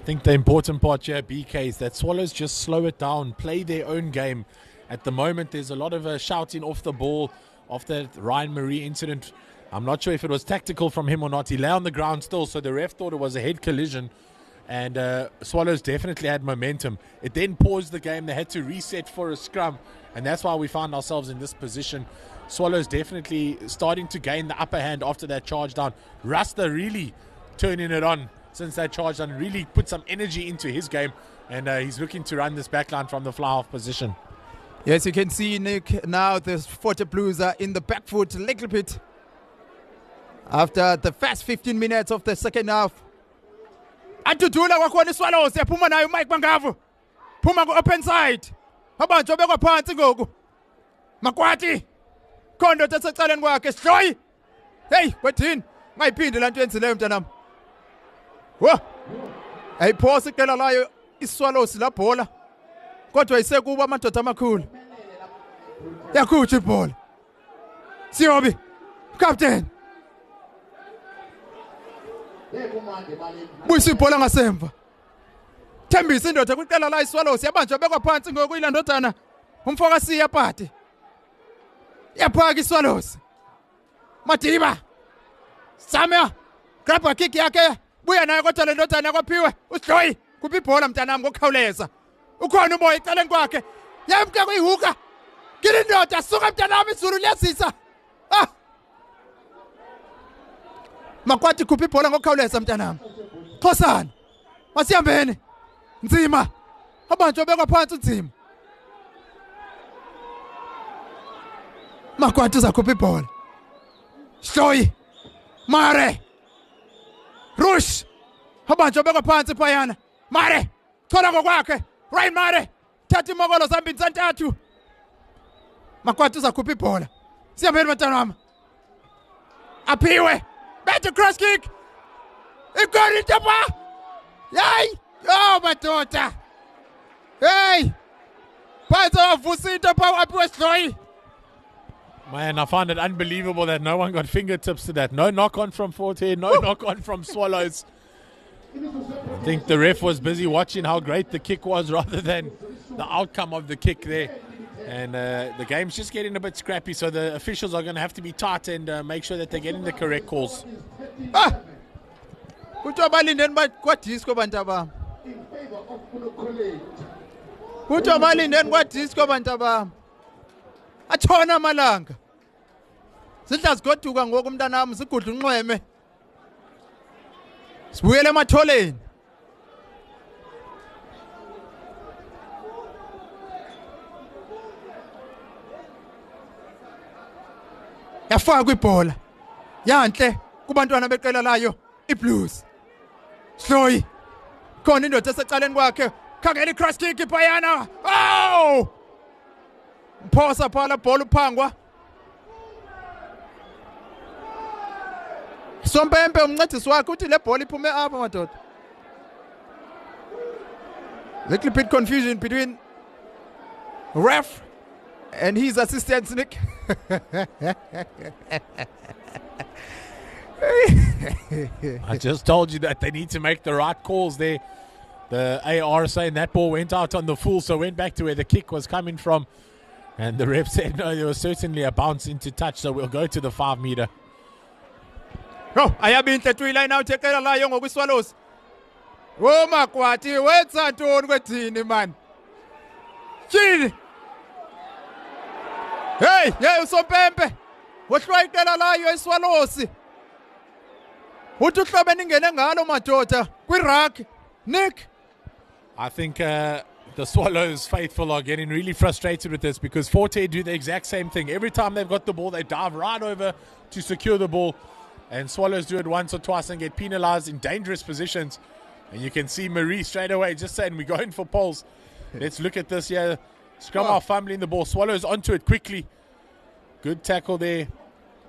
I think the important part here, BK, is that Swallows just slow it down, play their own game. At the moment, there's a lot of shouting off the ball after that Ryan Marie incident. I'm not sure if it was tactical from him or not. He lay on the ground still, so the ref thought it was a head collision. And Swallows definitely had momentum. It then paused the game. They had to reset for a scrum. And that's why we found ourselves in this position. Swallows definitely starting to gain the upper hand after that charge down. Rasta really turning it on since that charge down. Really put some energy into his game. And he's looking to run this backline from the fly-off position. Yes, you can see, Nick, now the Forte Blues are in the back foot a little bit. After the first 15 minutes of the second half. Atudula kwakhona iSwallows yaphuma nayo Mike Mangavu. Phuma ku-open side. Abanjwa bekwa phansi ngoku. Makwati. Khondo tesecaleni kwakhe Sihloyi. Hey, wethini? Ngayiphindi lanto yenzileyo mntanami. Wo. Ayiphosa iqela layo iSwallows la bhola. Kodwa isekuba amadoda amakhulu. Yakhutsha ibhola. Siyobi. Captain. Buyisa ibhola ngasemva. Thembisa indoda kwiqela la iSwallows yabanjwa bekwa phansi ngoku ilandodana umfoka siya pati yaphaka iSwallows Madiba Samia grab a kick yakhe buya nayo kodwa le ndodana kwaphiwe uSidloyi kuphi ibhola mntanami ngokukhawuleza ukhona umoya eceleni kwakhe yamke kuyihuka ngile ndoda suka mntanami izulu liyazisa Makwati kuphi ibhola ngokukhawuleza mntanami Xhosana masihambeni nzima abantu obekwa phansi nzima Makwati uzakhupha ibhola Sidloyi Mare Rush abantu obekwa phansi phayana Mare thola ngokwakhe right Mare thatha imokolo zambini zantathu Makwati uzakhupha ibhola sihambeni mntanami aphiwe better cross kick igoli tapa hey oh madoda hey phansi avusita pa aphiwe Sidloyi. Man, I find it unbelievable that no one got fingertips to that. No knock on from Forte, no knock on from Swallows. I think the ref was busy watching how great the kick was rather than the outcome of the kick there. And the game's just getting a bit scrappy, so the officials are going to have to be tight and make sure that they're getting the correct calls. Kuthiwa balindeni kwadisco bantu abami. Kuthiwa balindeni kwadisco bantu abami. Athona amalanga. Sidla sigoduka ngoku mntanami sigudla unxweme. Sibuyele ematholeni. Yafaka ibhola. Yanhle kubantwana beqela layo iBlues. Sidloyi. Khona indoda esecaleni kwakhe. Khangela icross kick iphayana. Oh! Mphosa phala bhola uphangwa Sompempe umncedisi wakhe uthi le bhola iphume apha madoda. Little bit confusion between ref and his assistant Nick. I just told you that they need to make the right calls there. The AR saying that ball went out on the full, so went back to where the kick was coming from. And the ref said, no, there was certainly a bounce into touch, so we'll go to the 5 meter. Oh, ayabinhle tuyila now tekela layo ngokwiswallows. Oh Makwati, wenza ntoni kwethini man? Tyini. Hey, uSompempe. Wohlwa iqela layo iSwallows. Uthi uhlobe ningene ngalo madoda kwi-rugby. Nick. I think the Swallows faithful are getting really frustrated with this because Forte do the exact same thing. Every time they've got the ball, they dive right over to secure the ball. And Swallows do it once or twice and get penalized in dangerous positions. And you can see Marie straight away just saying, we're going for poles. Let's look at this here. Scrum off, fumbling the ball. Swallows onto it quickly. Good tackle there.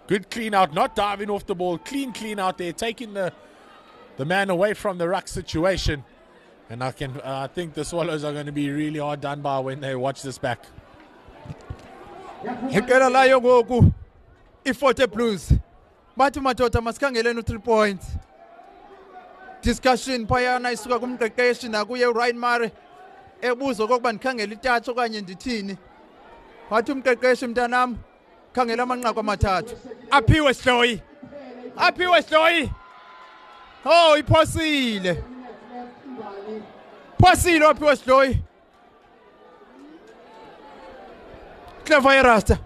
Good clean out, not diving off the ball. Clean out there, taking the man away from the ruck situation. And I think the Swallows are going to be really hard done by when they watch this back. Iqela layo ngoku i-40 Blues. Bathi madoda masikhangeleni u3 points. Discussion phayana isuka kumqeqeshi nakuye uRyan Mare. Ebuza okokuba ndikhangela itathu okanye ndithini. Wathi umqeqeshi mntanami khangela amanqaku amathathu. Aphiwe Sidloyi. Aphiwe Sidloyi. Oh, iphosile. Phosile waphiwe Sidloyi. Clever Rasta.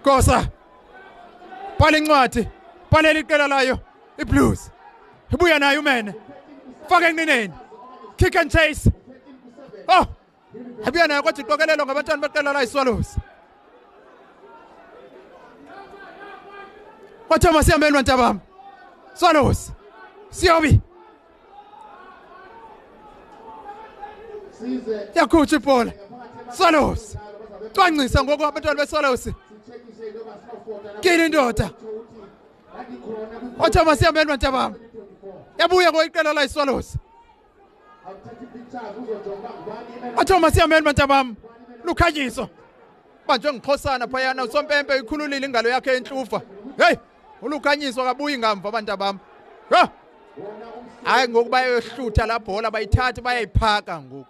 Kosa. Bhala incwadi. Bhalela iqela layo iBlues. Ibuya nayo umene. Faka enqineni. Kick and chase. Oh. Ibuya nayo kwathi iqokelelo ngabantwana beqela layo iSwallows. Kwathi masihambeni bantabami. Swallows. Siyobi. Yakhutsha ibhola. Swallows. Cwangcisa ngoku abantwana beSwallows. Kini indoda. Wathi masihambeni bantabami. Yabuya ngoiqela la iSwallows. Wathi masihambeni bantabami. Lukhanyiso. Banjwe ngixhosana phayana uSompempe ikhululile ingalo yakhe enhlufa. Hey, ulukhanyiswa kabuyi ngamva bantabami. Ha! Hayi ngoku bayohlutha la bhola bayithatha bayayiphaka ngoku.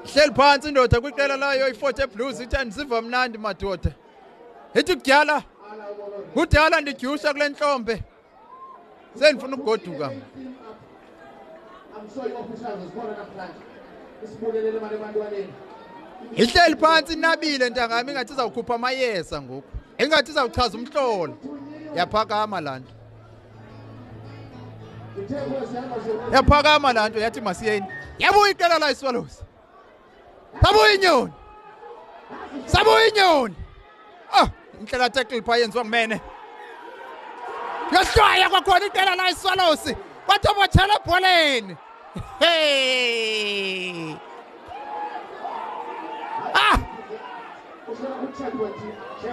hleli phansi indoda kwiqela layo i-40 Blues ithi andiziva mnandi madoda ithi kudyala kudala ndidyusha kule ntlombe sendifuna ukugoduka ihleli phansi inabile ntangami ingathi izawukhupha amayeza ngoku ingathi izawuchaza umhlolo yaphakama laa nto yaphakama laa nto yathi masiyeni yabuya iqela la Swallows sabuya inyoni sabuya inyoni indlela tackle pha yenziwa ngumene yahlwaya kwakhona iqela la Swallows wathobothela ebholeni hey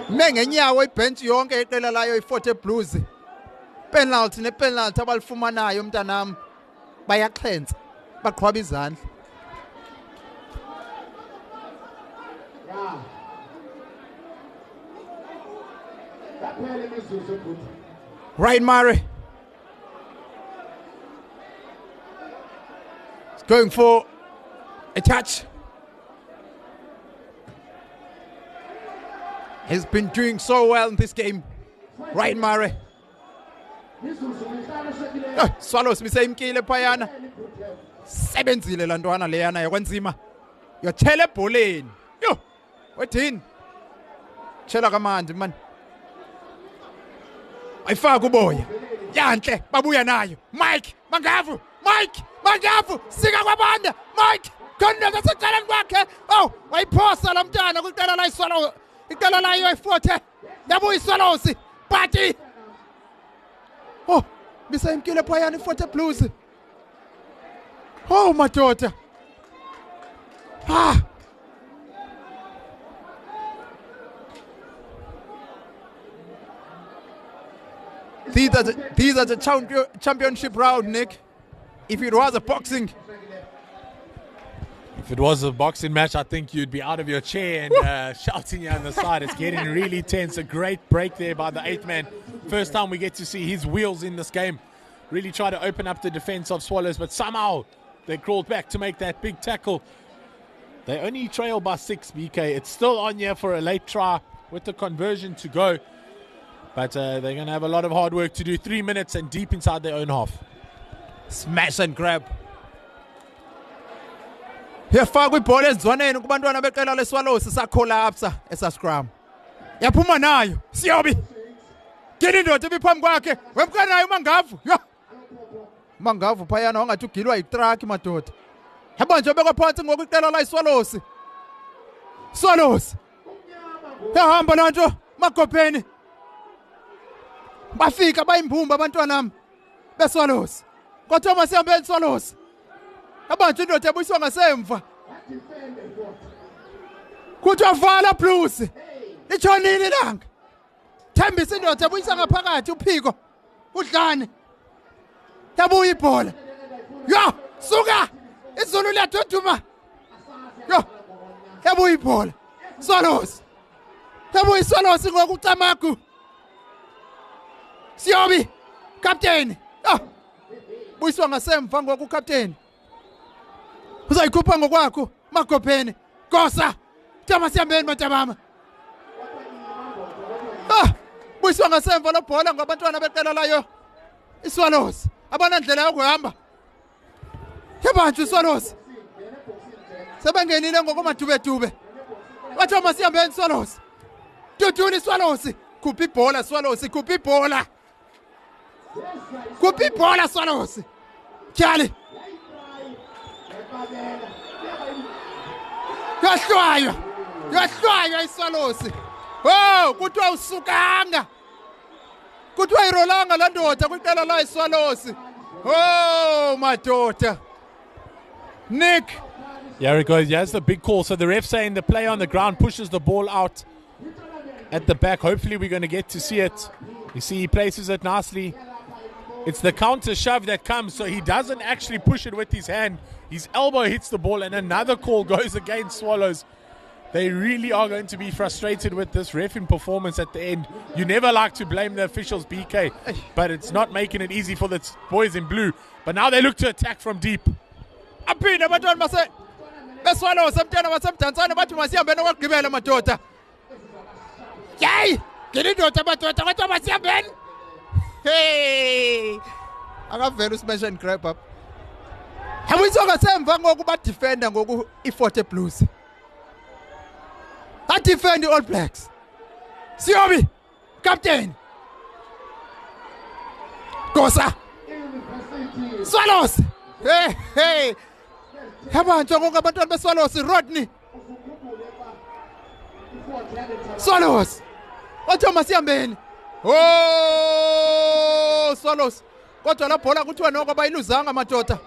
mengenyawo ibhench yonke iqela layo i-40 Blues penalty nepenalty abalifumanayo mntanam bayaxhenza baqhwaba izandla Ryan Murray is going for a touch. He's been doing so well in this game. Ryan Murray. Swallows bisayimkile phayana. Sebenzile la ntwana leyana yakwenzima. Yothela ebholeni. Yo! Wethini? Chela kamandi man. Ayifaka uboya. Yanhle babuya nayo. Mike Mangavu. Mike Mangavu sika kwabanda. Mike khona ngasecaleni kwakhe. Oh, wayiphosa la mntana kwiqela la Swallows. Iqela layo i-40 yabuya iSwallows party. Oh, bisayimkile phayana i-40 Blues. Oh madoda. These are the championship round, Nick. If it was a boxing. If it was a boxing match, I think you'd be out of your chair and shouting on the side. It's getting really tense. A great break there by the 8th man. First time we get to see his wheels in this game. Really try to open up the defense of Swallows, but somehow they crawled back to make that big tackle. They only trail by 6, BK. It's still on here for a late try with the conversion to go. But they're going to have a lot of hard work to do. 3 minutes and deep inside their own half. Smash and grab. Yafakwa ibhola ezizwaneni kubantwana beqela leSwallows sacollapse esa scrum. Yaphuma nayo. Siyobi. Gidi indoda ibiphambi kwakhe. Wemka nayo Mangavu. Yo. Mangavu phayana wangathi ugilwa itruck madoda. Yabanjwa bekwa phansi ngokuqela la iSwallows. Swallows. Yahamba lanto Makopeni. Bafika bayimbumba abantwana beSwallows. Kodwa masihambeni Swallows. Abantu indoda ebuyiswa ngasemva. Kuthi wavala Blues. Litshonile ilanga. Thembisa indoda ebuyisa ngaphakathi uphiko. Udlane. Yabuya ibhola. Yo, suka. Izulu liyaduduma. Yo. Yabuya ibhola. Swallows. Yabuya iSwallows ngokucamagu. Siyobi. Captain. Yo. Buyiswa ngasemva ngoku captain. Uzayikhupha ngokwakho Makopeni. Gosa. Thama sihambeni matabama. Buyiswa ngasemva lo bhola ngabantwana beqela layo iSwallows. Abanandlela yokuhamba. Yabanjwa iSwallows. Sebengenile ngokumadubedube. Bathi masihambeni iSwallows. Dudula iSwallows. Khupha ibhola Swallows, khupha ibhola. Khupha ibhola Swallows. Tyali. Yahlwaywa iSwallows. Oh, kuthiwa usukanga. Kuthiwa irolanga la ndoda kwiqela la iSwallows. Oh, madoda. Nick. Yeah, it goes. Yeah, that's the big call. So the ref saying the player on the ground pushes the ball out at the back. Hopefully we're going to get to see it. You see he places it nicely. It's the counter shove that comes, so he doesn't actually push it with his hand. His elbow hits the ball and another call goes against Swallows. They really are going to be frustrated with this reffing performance at the end. You never like to blame the officials, BK, but it's not making it easy for the boys in blue. But now they look to attack from deep. aphinde abantwana beswalo semntana basemdantsane bathi masihambe nokwagqibela madoda. Yey, ngelindoda madoda kwathi masihambeni. Hey, akavela usmash and grab up. Hawisoka semva ngoku badefenda ngoku i-40 Blues. Defend the All Blacks. Siobi, captain. Gosa. Swallows. Hey. Yabantu ngoku abantwana beSwallows Rodney. Swallows. Wathi masihambeni. Oh, Swallows. Kodwa la bhola kuthiwa noko bayiluzanga madoda.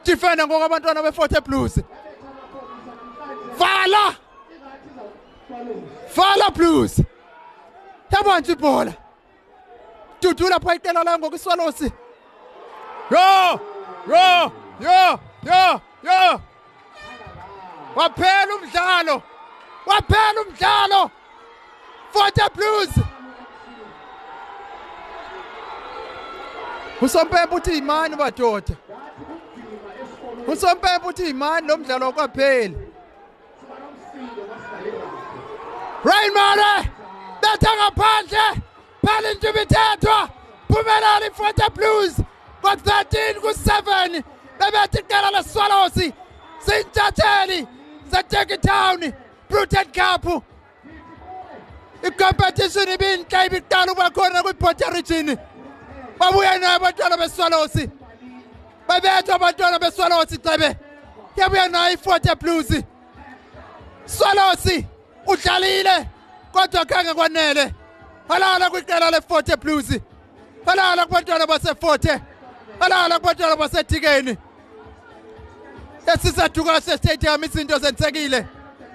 Defend ngoku abantwana be-40 Blues. Vala Blues. Yabantu ibhola. Dudula pha iqela la ngoku iSwallows. Yo. Waphela umdlalo. 40 Blues. Usompempe uthi imani madoda. Usompempe uthi imani lo mdlalo kwaphela. Rain Mare, betha ngaphandle, phela into ibithethwa, phumelela i-40 Blues, ngo-13 ku-7, bebethi iqela leSwallows, siyintatheli ze-Turkey Town, Brutten Cup. I-competition ibinhle ibiqala ukuba khona kwi-Border region. Babuya nayo abantwana beSwallows, babethwa abantwana beSwallows Cebe, yabuya nayo i-40 Blues. Swallows udlalile kodwa khange kwanele. Halala kwiqela le-40 Blues. Halala kubantwana base-40. Halala kubantwana baseTikeni. Esisadukase stadium izinto zenzekile.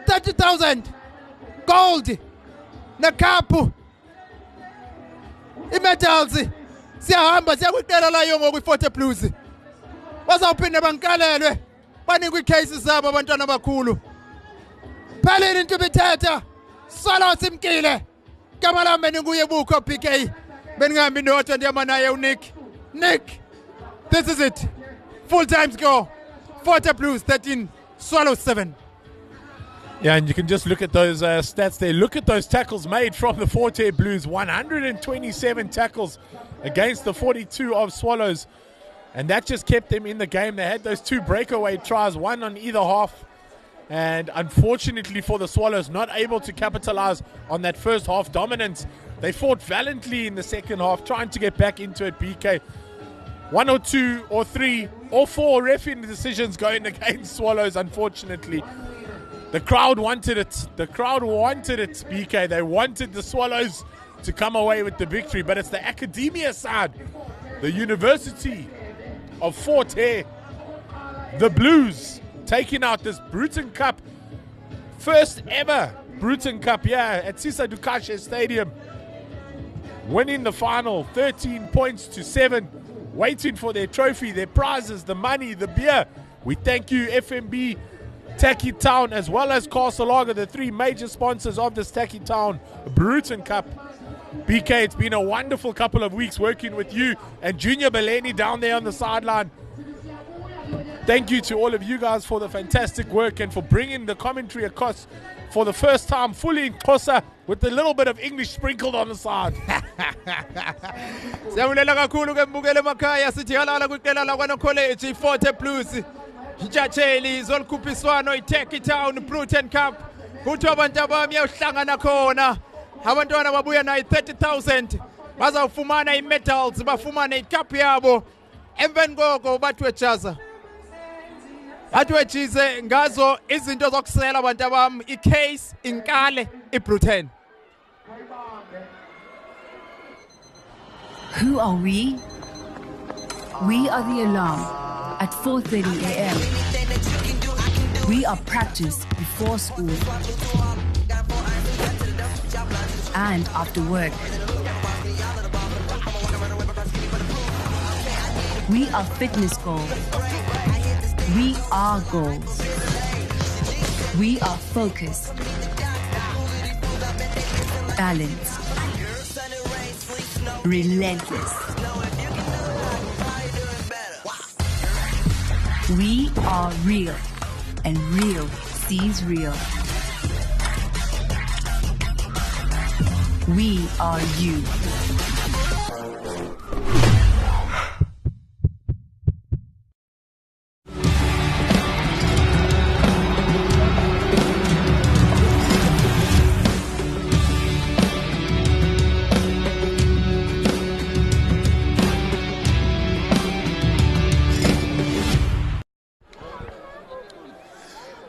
30,000 gold necup. I-medals siyahamba siya kwiqela layo ngokwi-40 Blues. Bazawuphinde bankalelwe banikwe ii-cases zabo abantwana abakhulu. Phelile into ibithetha. Swallows imkile. Gama lami beniguye bukho PK. Beningahambi nodwa ndihamba naye uNick. Nick, this is it. Full time score. 40 Blues 13, Swallows 7. Yeah, and you can just look at those stats there. Look at those tackles made from the 40 Blues. 127 tackles against the 42 of Swallows. And that just kept them in the game. They had those two breakaway tries, one on either half. And unfortunately for the Swallows, not able to capitalize on that first half dominance. They fought valiantly in the second half, trying to get back into it, BK. 1 or 2 or 3 or 4 refereeing decisions going against Swallows, unfortunately. The crowd wanted it. The crowd wanted it, BK. They wanted the Swallows to come away with the victory. But it's the academia side, the University of Fort Hare, the Blues, taking out this Brutten Cup. First ever Brutten Cup, at Sisa Dukashe Stadium. Winning the final 13 points to 7. Waiting for their trophy, their prizes, the money, the beer. We thank you, FMB, Taki Town, as well as Castleaga, the 3 major sponsors of this Taki Town Brutten Cup. BK, it's been a wonderful couple of weeks working with you and Junior Beleni down there on the sideline. Thank you to all of you guys for the fantastic work and for bringing the commentary across for the first time fully in Xhosa with a little bit of English sprinkled on the side. Siyabulela kakhulu ke mbukele emakhaya sithi halala kwiqela lakwana college i-40 Blues. Intshatsheli zolukhuphiswano i-Turkey Town Brutten Cup. Kuthi abantu abami uyahlangana khona. Abantwana babuya nayo 30,000. Bazawufumana i-medals, bafumane i-cup yabo. Emveni koko bathwe jaza. Bathwe jize ngazo izinto zokusela abantu abami, i-case, inkale, i-Brutten. Who are we? We are the alarm at 4:30 a.m. We are practice before school and after work. We are fitness goals. We are goals. We are focused, balanced, relentless. We are real, and real sees real. We are you.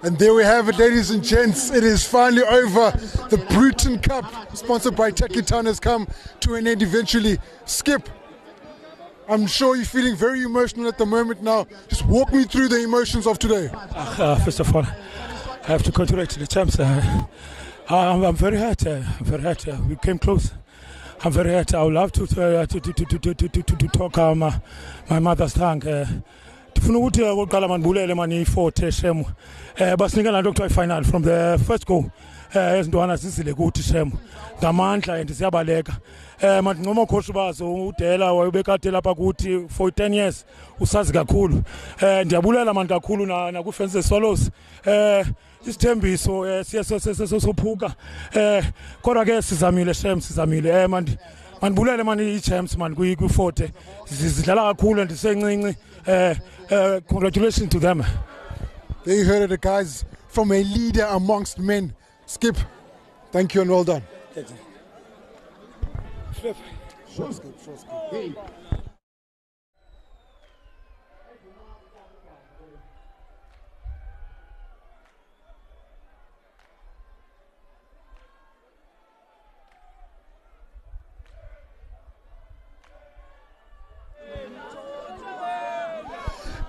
And there we have it, ladies and gents. It is finally over. The Brutten Cup, sponsored by Tekitown, has come to an end eventually. Skip, I'm sure you're feeling very emotional at the moment now. Just walk me through the emotions of today. First of all, I have to congratulate the champs. I'm very hurt. Very hurt. We came close. I'm very hurt. I would love to talk my mother's tongue. Ndifuna ukuthi oqala mandibulele mani i-40 shem basinika la nto kuthiwa i-final from the first goal ezintwana zizile kuthi shem ngamandla and siyabaleka mandincoma ukhoshi bazo udela wayebekade lapha kuthi for 10 years usazi kakhulu ndiyabulela mani kakhulu nakwi-fans ze-Swallows isithembiso sophuka kodwa ke sizamile shem sizamile mandibulele mani i-champs mani kwi-40 zidlala kakhulu and isencinci. Congratulations to them. There you heard it, guys, from a leader amongst men. Skip, thank you and well done. Thank you. Sure, Skip. Hey.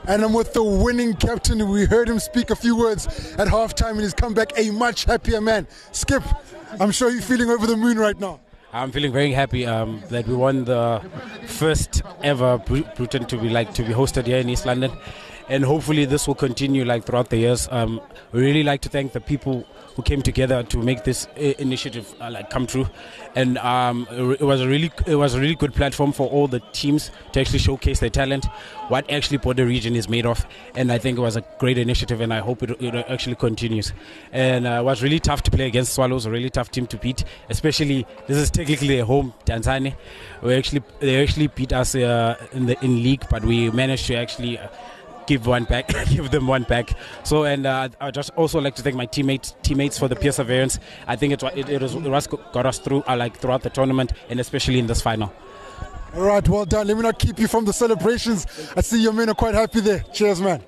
And I'm with the winning captain. We heard him speak a few words at halftime and he's come back a much happier man. Skip, I'm sure you're feeling over the moon right now. I'm feeling very happy that we won the first ever Brutten to be hosted here in East London, and hopefully this will continue throughout the years. We really like to thank the people who came together to make this initiative come true, and it was a really good platform for all the teams to actually showcase their talent, what actually Border region is made of, and I think it was a great initiative, and I hope it actually continues. And it was really tough to play against Swallows, a really tough team to beat, especially this is technically a home Tanzania. They actually beat us in league, but we managed to actually give them one back. So, and I just also like to thank my teammates for the perseverance. I think it got us through throughout the tournament, and especially in this final. All right, well done. Let me not keep you from the celebrations. I see your men are quite happy there. Cheers, man.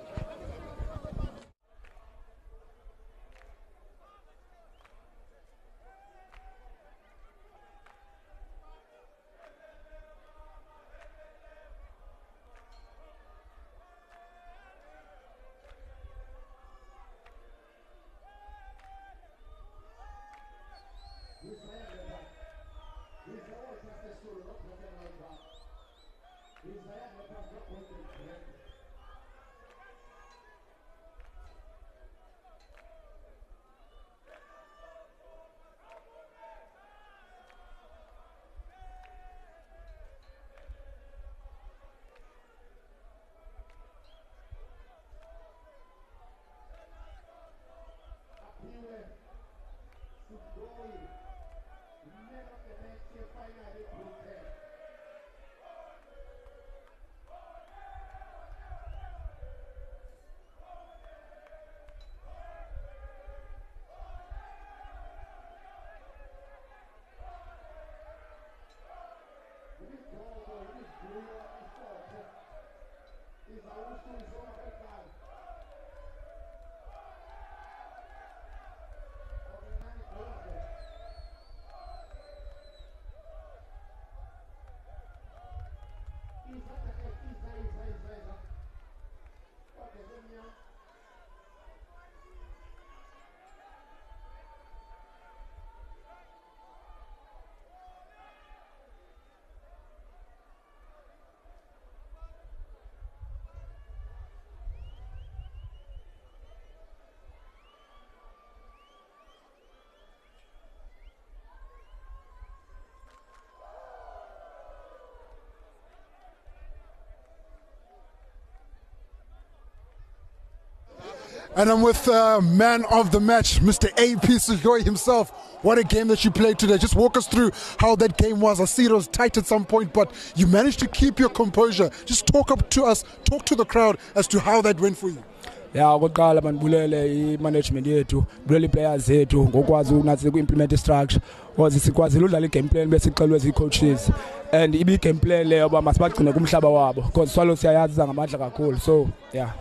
And I'm with man of the match, Mr. A.P. Sujoi himself. What a game that you played today. Just walk us through how that game was. I see it was tight at some point, but you managed to keep your composure. Just talk up to us, talk to the crowd as to how that went for you. Yeah, okokuqala mandibulele i-management yethu, bulele i-players zethu ngokwazi unathi ku-implement i-structure because sikwazile udlala i-game plan besixelwe zii-coaches and ibi-game plan leyo uba masibagcine kumhlaba wabo because Swallows siyayazi iza ngamandla kakhulu, so yeah.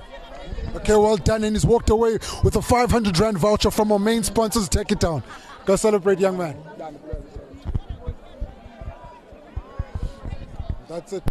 Okay, well done, and he's walked away with a 500 Rand voucher from our main sponsors. Take it down. Go celebrate, young man. That's it.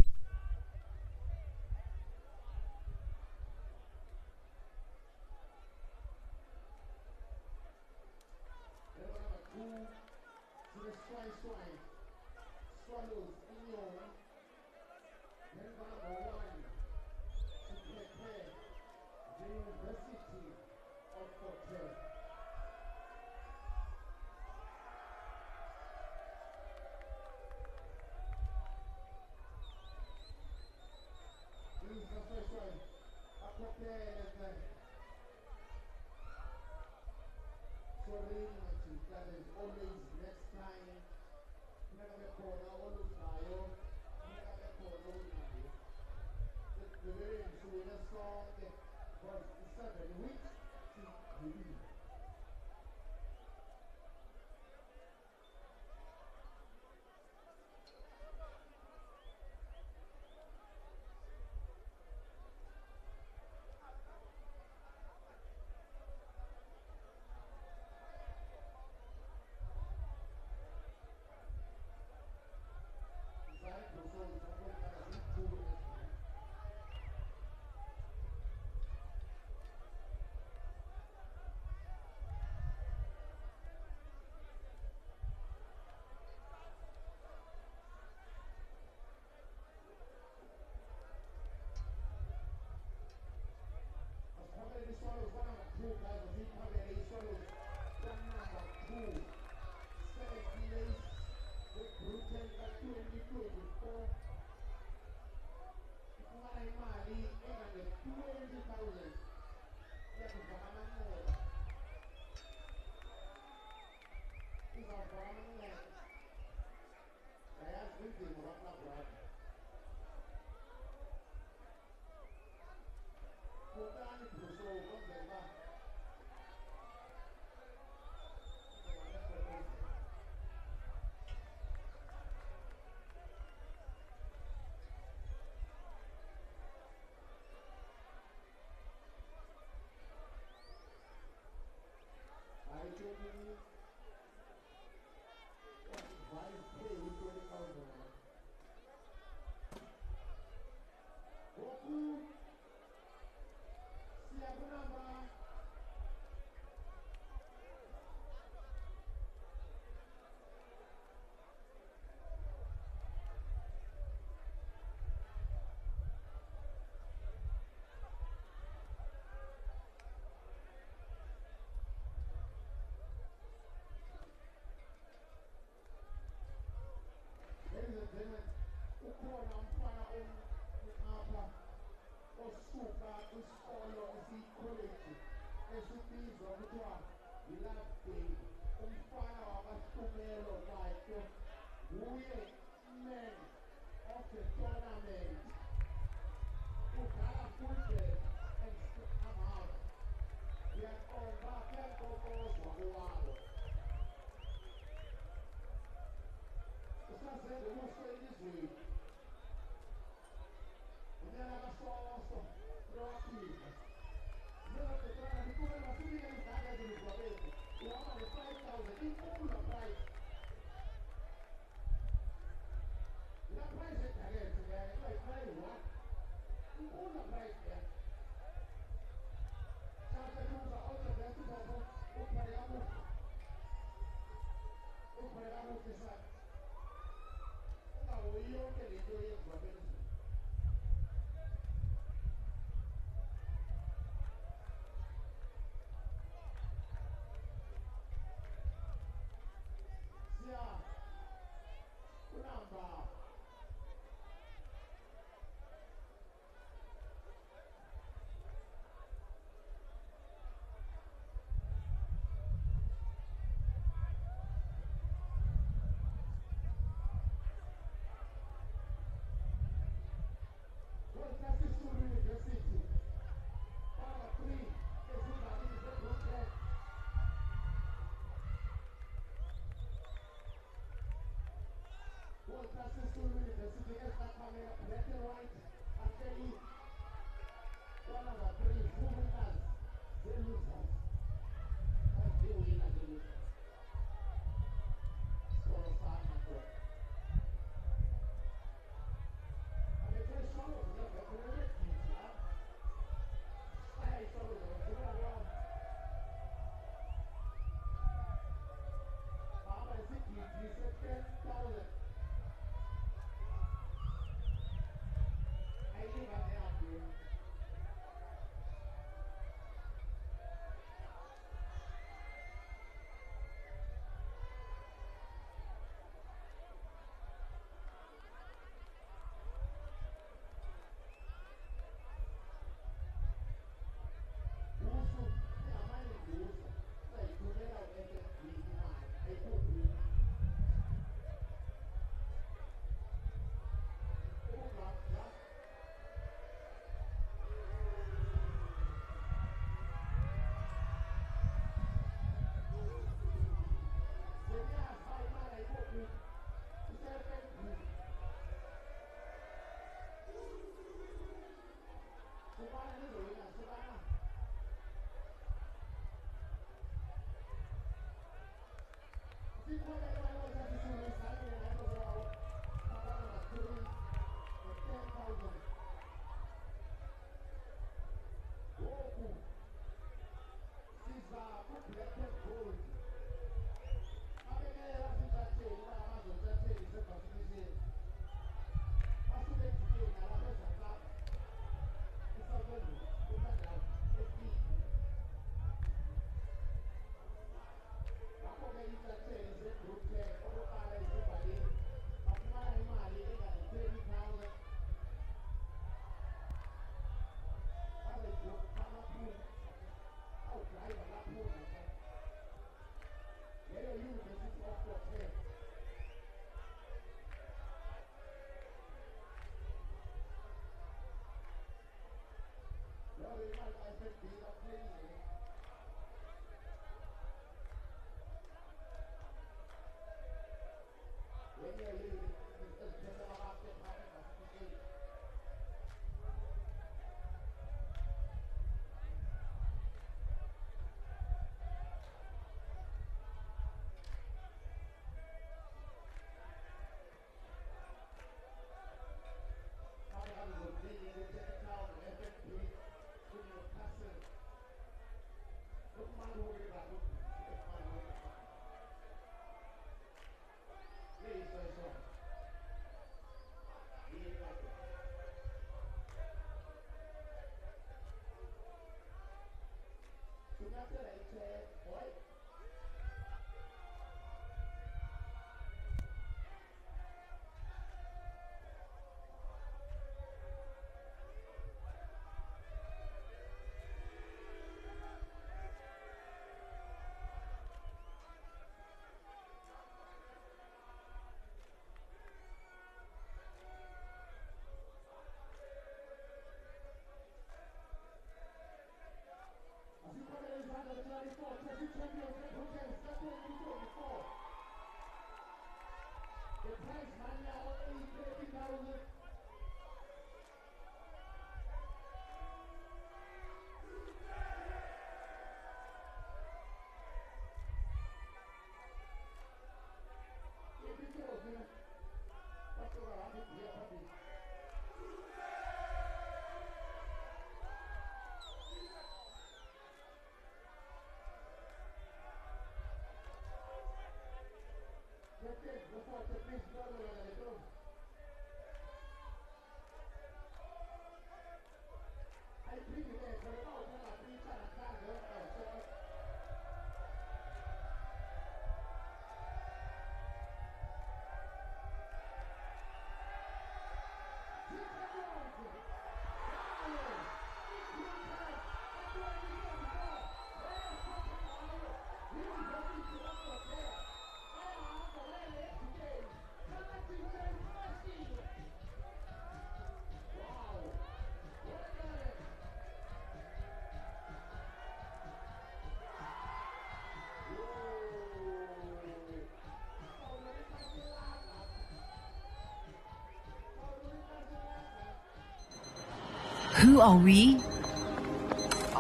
Who are we?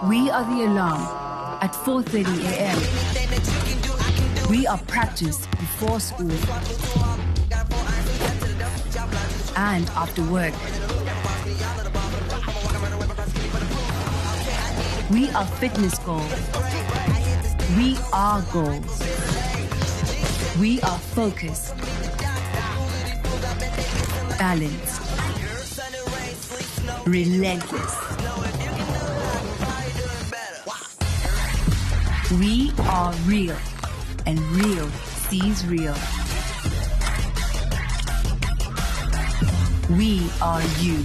We are the alarm at 4:30 a.m. We are practice before school and after work. We are fitness goals. We are goals. We are focused, balanced, relentless. We are real, and real sees real. We are you.